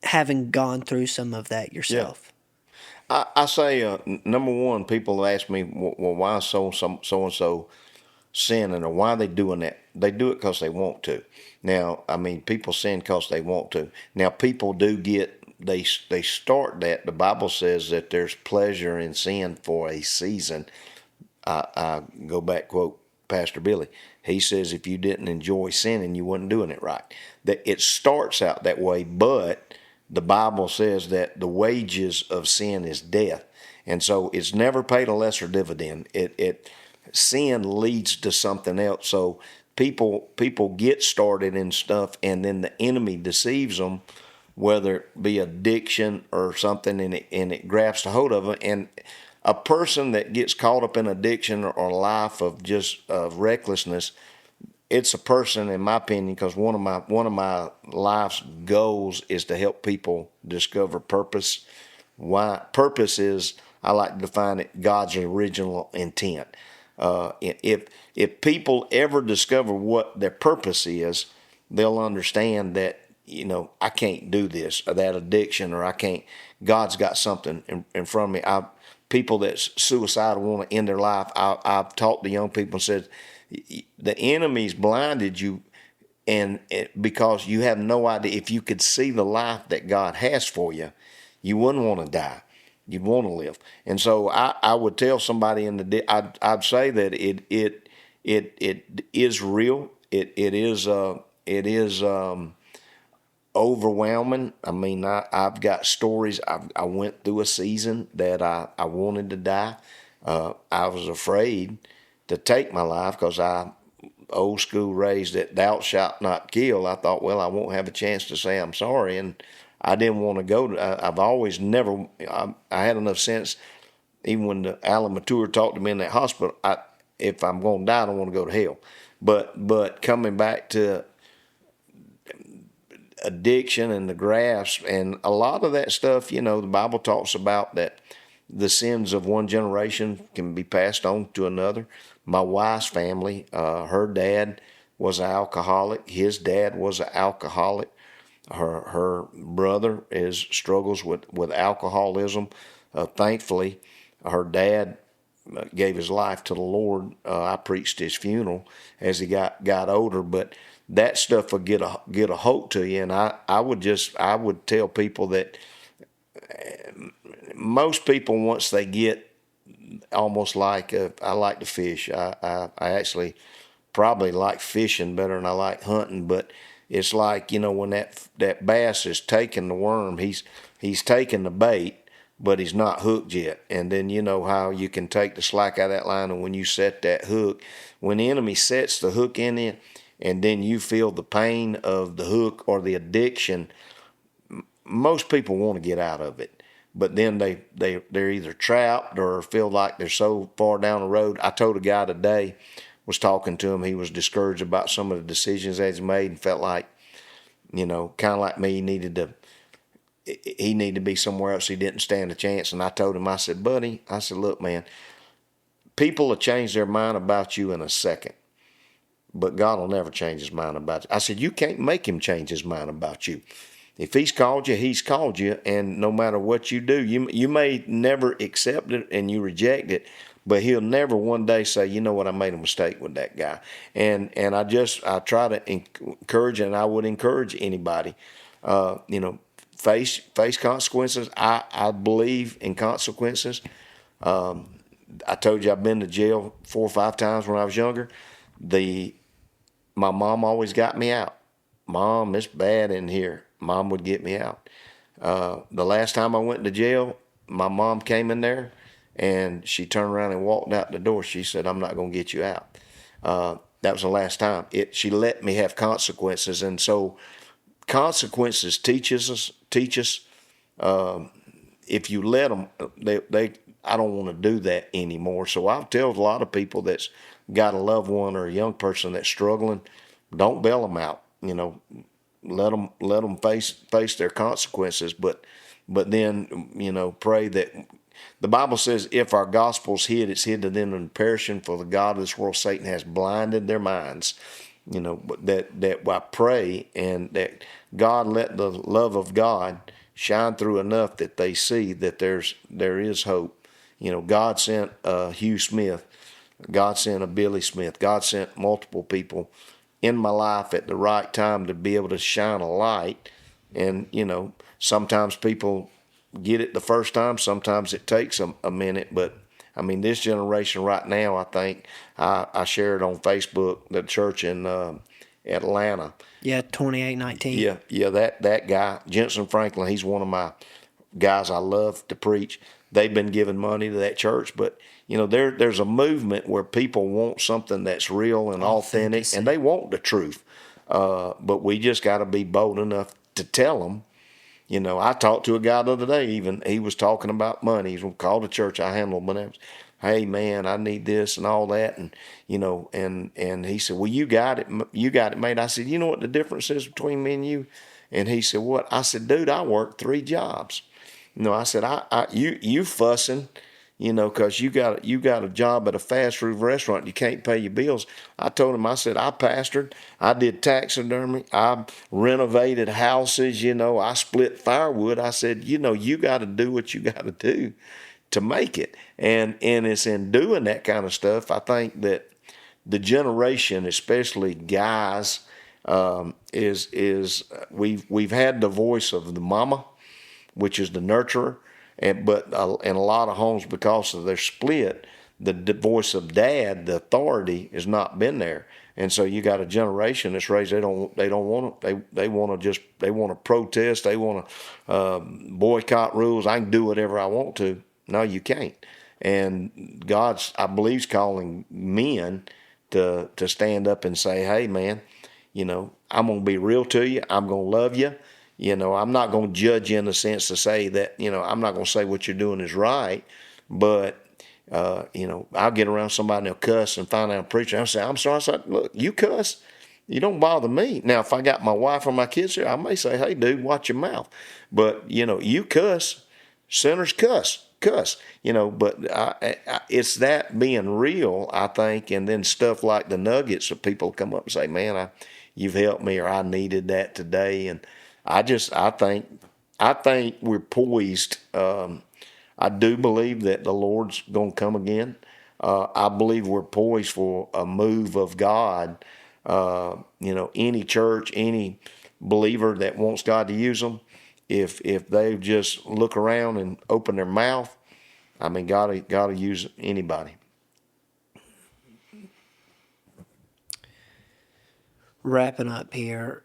having gone through some of that yourself? I say, number one, people ask me, well, why so and so sinning, or why are they doing that? They do it because they want to. Now, I mean, people sin because they want to. Now, people do they start that. The Bible says that there's pleasure in sin for a season. I go back, quote Pastor Billy. He says if you didn't enjoy sinning, you wasn't doing it right. That it starts out that way, but the Bible says that the wages of sin is death, and so it's never paid a lesser dividend. Sin leads to something else. So people get started in stuff, and then the enemy deceives them, whether it be addiction or something, and it grabs a hold of them. And a person that gets caught up in addiction or a life of just recklessness, it's a person, in my opinion, because one of my life's goals is to help people discover purpose. Why purpose is, I like to define it, God's original intent. If people ever discover what their purpose is, they'll understand that, I can't do this, or that addiction, or I can't. God's got something in front of me. People that's suicidal want to end their life. I've talked to young people and said, the enemy's blinded you, and because you have no idea. If you could see the life that God has for you, you wouldn't want to die. You'd want to live. And so I would tell somebody I'd say that it is real. It is overwhelming. I mean, I've got stories. I went through a season that I wanted to die. I was afraid to take my life because old school raised that thou shalt not kill. I thought, well, I won't have a chance to say I'm sorry, and I didn't want to go. I've always never. I had enough sense. Even when Alan Mature talked to me in that hospital, if I'm going to die, I don't want to go to hell. But coming back to addiction and the grasp and a lot of that stuff, the Bible talks about that the sins of one generation can be passed on to another. My wife's family, her dad was an alcoholic. His dad was an alcoholic. Her brother struggles with alcoholism. Thankfully, her dad gave his life to the Lord. I preached his funeral as he got older, but that stuff will get a hold to you. And I would tell people that most people, once they get almost like I like to fish. I actually probably like fishing better than I like hunting, but it's like, when that bass is taking the worm, he's taking the bait, but he's not hooked yet. And then you know how you can take the slack out of that line, and when you set that hook, when the enemy sets the hook in it, and then you feel the pain of the hook or the addiction, most people want to get out of it. But then they're either trapped or feel like they're so far down the road. I told a guy today, was talking to him, he was discouraged about some of the decisions that he's made and felt like, kind of like me, he needed to he needed to be somewhere else. He didn't stand a chance. And I told him, I said, buddy, I said, look, man, people will change their mind about you in a second, but God will never change his mind about you. I said, you can't make him change his mind about you. If he's called you, and no matter what you do, you may never accept it and you reject it, but he'll never one day say, you know what, I made a mistake with that guy. And I try to encourage, and I would encourage anybody, face consequences. I believe in consequences. I told you I've been to jail 4 or 5 times when I was younger. My mom always got me out. Mom, it's bad in here. Mom would get me out. The last time I went to jail, my mom came in there and she turned around and walked out the door. She said, I'm not going to get you out. That was the last time. She let me have consequences. And so consequences teach us. If you let them, I don't want to do that anymore. So I'll tell a lot of people that's got a loved one or a young person that's struggling, don't bail them out. Let them face their consequences. But then pray that the Bible says if our gospel's hid, it's hid to them in perishing. For the God of this world, Satan, has blinded their minds. That I pray and that God let the love of God shine through enough that they see that there is hope. God sent Hugh Smith. God sent a Billy Smith. God sent multiple people in my life at the right time to be able to shine a light. And, sometimes people get it the first time. Sometimes it takes a minute. But, this generation right now, I think, I shared on Facebook, the church in Atlanta. Yeah, 2819. Yeah, that guy, Jensen Franklin, he's one of my guys I love to preach. They've been giving money to that church, but there's a movement where people want something that's real and authentic, and they want the truth. But we just got to be bold enough to tell them. I talked to a guy the other day. Even he was talking about money. He's called the church I handle, but hey man, I need this and all that, and and he said, well, you got it made. I said, you know what the difference is between me and you? And he said, what? I said, dude, I work 3 jobs. I said, you fussing, because you got a job at a fast food restaurant. You can't pay your bills. I told him, I said, I pastored, I did taxidermy, I renovated houses, I split firewood. I said, you got to do what you got to do to make it. And it's in doing that kind of stuff, I think that the generation, especially guys, we've had the voice of the mama, which is the nurturer, but in a lot of homes, because of their split, the voice of dad, the authority, has not been there. And so you got a generation that's raised. They don't want to. They want to protest. They want to boycott rules. I can do whatever I want to. No, you can't. And God's, I believe, is calling men to stand up and say, hey man, I'm gonna be real to you. I'm gonna love you. I'm not going to judge you in the sense to say that, I'm not going to say what you're doing is right, but, I'll get around somebody and they'll cuss and find out I'm preaching. I'll say, I'm sorry. I said, look, you cuss, you don't bother me. Now, if I got my wife or my kids here, I may say, hey, dude, watch your mouth. But, you cuss, sinners cuss. But it's that being real, I think, and then stuff like the nuggets of people come up and say, man, you've helped me, or I needed that today. And I think we're poised. I do believe that the Lord's going to come again. I believe we're poised for a move of God. Any church, any believer that wants God to use them, if they just look around and open their mouth, God will use anybody. Wrapping up here.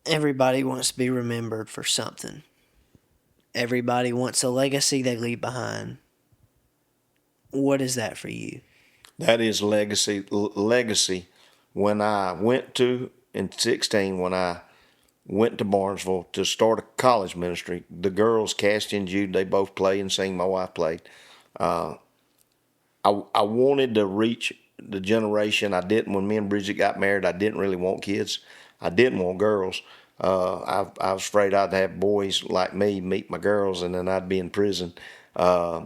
Everybody wants to be remembered for something. Everybody wants a legacy they leave behind. What is that for you? That is legacy. When I went to, in 16, when I went to Barnesville to start a college ministry, the girls, Cassie and Jude, they both play and sing. My wife played. I wanted to reach the generation. I didn't, when me and Bridget got married, I didn't really want kids. I didn't want girls. I was afraid I'd have boys like me meet my girls, and then I'd be in prison. I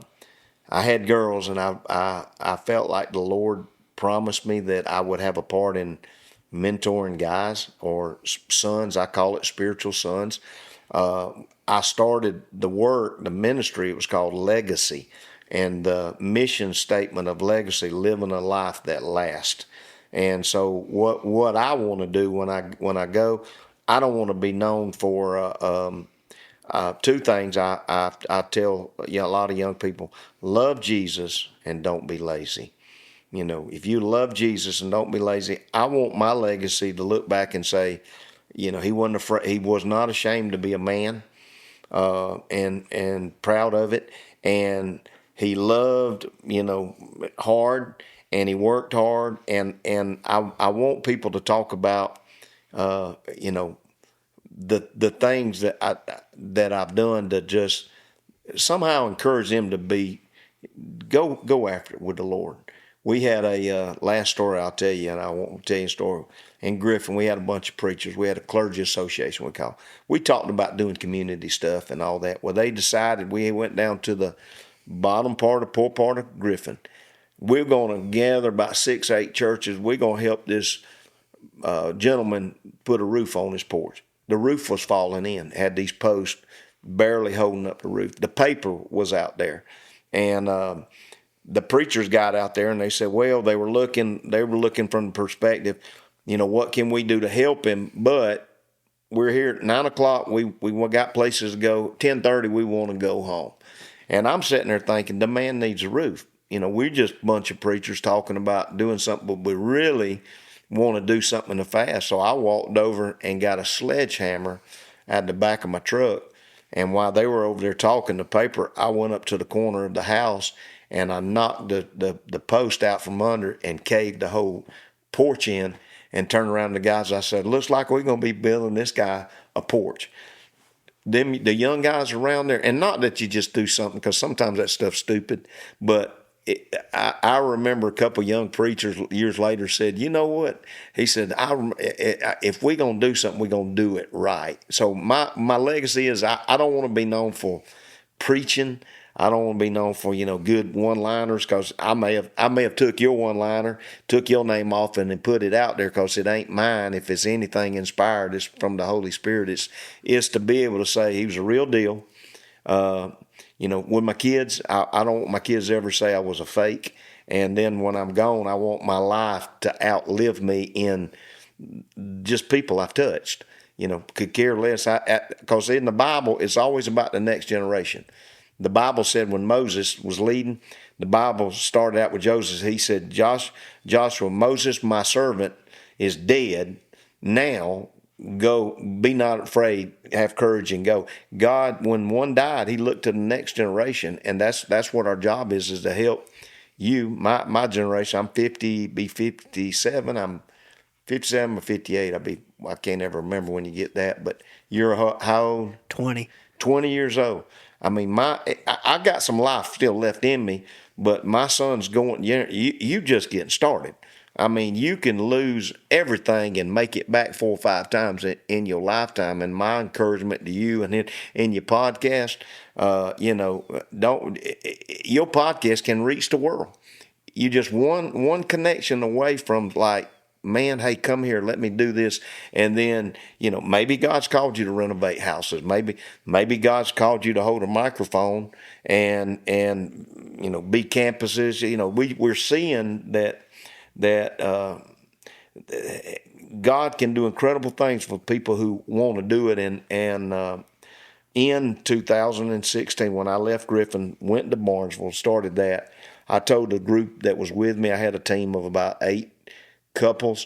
had girls, and I felt like the Lord promised me that I would have a part in mentoring guys or sons. I call it spiritual sons. I started the ministry. It was called Legacy, and the mission statement of Legacy: living a life that lasts. And so, what I want to do when I go, I don't want to be known for two things. I tell a lot of young people: love Jesus and don't be lazy. If you love Jesus and don't be lazy, I want my legacy to look back and say, he wasn't afraid. He was not ashamed to be a man, and proud of it. And he loved, hard, and he worked hard. And I want people to talk about, the things that I've done to just somehow encourage them to go after it with the Lord. We had a last story I'll tell you, and I won't tell you a story. In Griffin, we had a bunch of preachers. We had a clergy association, we call. We talked about doing community stuff and all that. Well, they decided, we went down to the poor part of Griffin. We're going to gather about 6, 8 churches. We're going to help this gentleman put a roof on his porch. The roof was falling in, had these posts barely holding up the roof. The paper was out there. And the preachers got out there and they said, well, they were looking from the perspective, what can we do to help him? But we're here at 9 o'clock. We got places to go. 10:30, we want to go home. And I'm sitting there thinking, the man needs a roof. We're just a bunch of preachers talking about doing something, but we really want to do something in the fast. So I walked over and got a sledgehammer out the back of my truck. And while they were over there talking the paper, I went up to the corner of the house and I knocked the post out from under and caved the whole porch in, and turned around to the guys. I said, looks like we're going to be building this guy a porch. The young guys around there, and not that you just do something, because sometimes that stuff's stupid, but I remember a couple of young preachers years later said, you know what? He said, if we're going to do something, we're going to do it right. So my legacy is I don't want to be known for preaching. I don't want to be known for, good one-liners, because I may have took your one-liner, took your name off and then put it out there, because it ain't mine. If it's anything inspired, it's from the Holy Spirit. It's to be able to say he was a real deal. With my kids, I don't want my kids to ever say I was a fake. And then when I'm gone, I want my life to outlive me in just people I've touched. Could care less. Because in the Bible, it's always about the next generation. The Bible said when Moses was leading, the Bible started out with Joseph. He said, Joshua, Moses, my servant, is dead. Now go, be not afraid, have courage and go. God, when one died, he looked to the next generation, and that's what our job is to help you, my generation. I'm 50, be 57. I'm 57 or 58. I can't ever remember when you get that, but you're how old? 20. 20 years old. I mean, I got some life still left in me, but my son's going, you just getting started. I mean, you can lose everything and make it back 4 or 5 times in your lifetime. And my encouragement to you and in your podcast, your podcast can reach the world. You just one connection away from, like, man, hey, come here, let me do this. And then, maybe God's called you to renovate houses. Maybe God's called you to hold a microphone and be campuses. We're seeing that God can do incredible things for people who want to do it. And in 2016, when I left Griffin, went to Barnesville, started that, I told the group that was with me, I had a team of about 8 couples.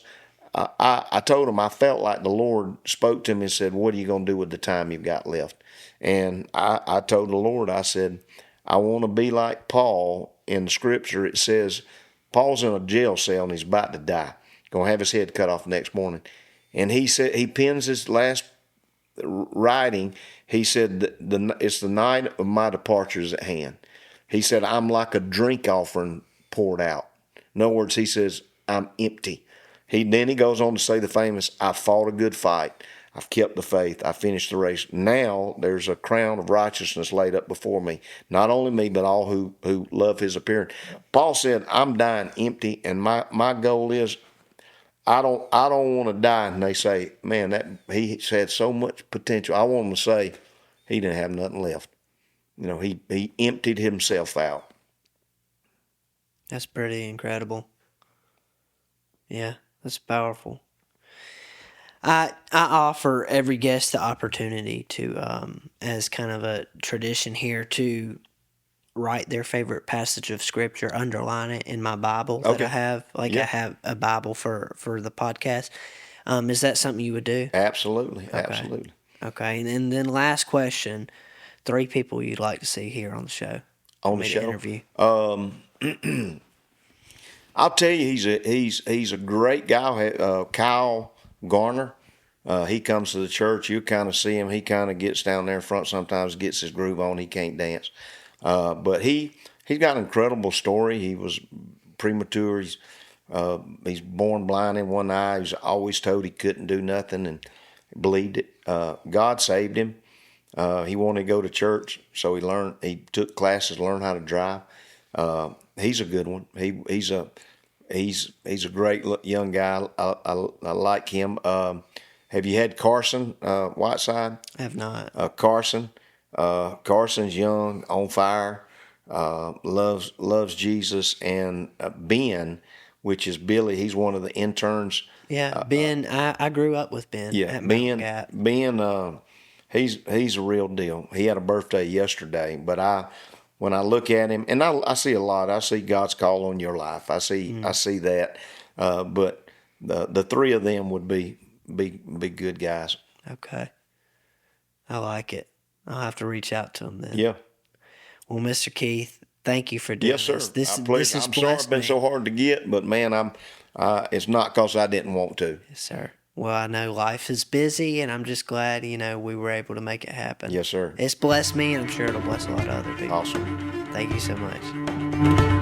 I told them I felt like the Lord spoke to me and said, what are you going to do with the time you've got left? And I told the Lord, I said, I want to be like Paul. In the scripture, it says, Paul's in a jail cell and he's about to die. Going to have his head cut off next morning. And he said, he pens his last writing. He said, it's the night of my departure is at hand. He said, I'm like a drink offering poured out. In other words, he says, I'm empty. Then he goes on to say the famous, I fought a good fight. I've kept the faith. I finished the race. Now there's a crown of righteousness laid up before me. Not only me, but all who love his appearing. Paul said, I'm dying empty, and my goal is I don't want to die. And they say, man, that he had so much potential. I want them to say he didn't have nothing left. He emptied himself out. That's pretty incredible. Yeah, that's powerful. I offer every guest the opportunity to, as kind of a tradition here, to write their favorite passage of scripture, underline it in my Bible that I have. I have a Bible for the podcast. Is that something you would do? Absolutely, absolutely. Okay, and then last question: 3 people you'd like to see here on the show. On the show, interview. I'll tell you, he's a great guy. Kyle Garner. He comes to the church. You kind of see him. He kind of gets down there in front sometimes, gets his groove on. He can't dance. But he's got an incredible story. He was premature. He's born blind in one eye. He was always told he couldn't do nothing and believed it. God saved him. He wanted to go to church, so he took classes to learn how to drive. He's a good one. He's a great young guy. I like him. Have you had Carson Whiteside? I have not. Carson's young, on fire, loves Jesus, and Ben, which is Billy. He's one of the interns. Yeah, Ben. I grew up with Ben. Yeah, Ben. He's a real deal. He had a birthday yesterday, but when I look at him, and I see a lot. I see God's call on your life. I see that. But the 3 of them would be good guys. Okay, I like it. I'll have to reach out to them then. Yeah. Well, Mr. Keith, thank you for doing this. Yes, sir. This I'm has sorry it's been so hard to get, but man, it's not because I didn't want to. Yes, sir. Well, I know life is busy, and I'm just glad, we were able to make it happen. Yes, sir. It's blessed me, and I'm sure it'll bless a lot of other people. Awesome. Thank you so much.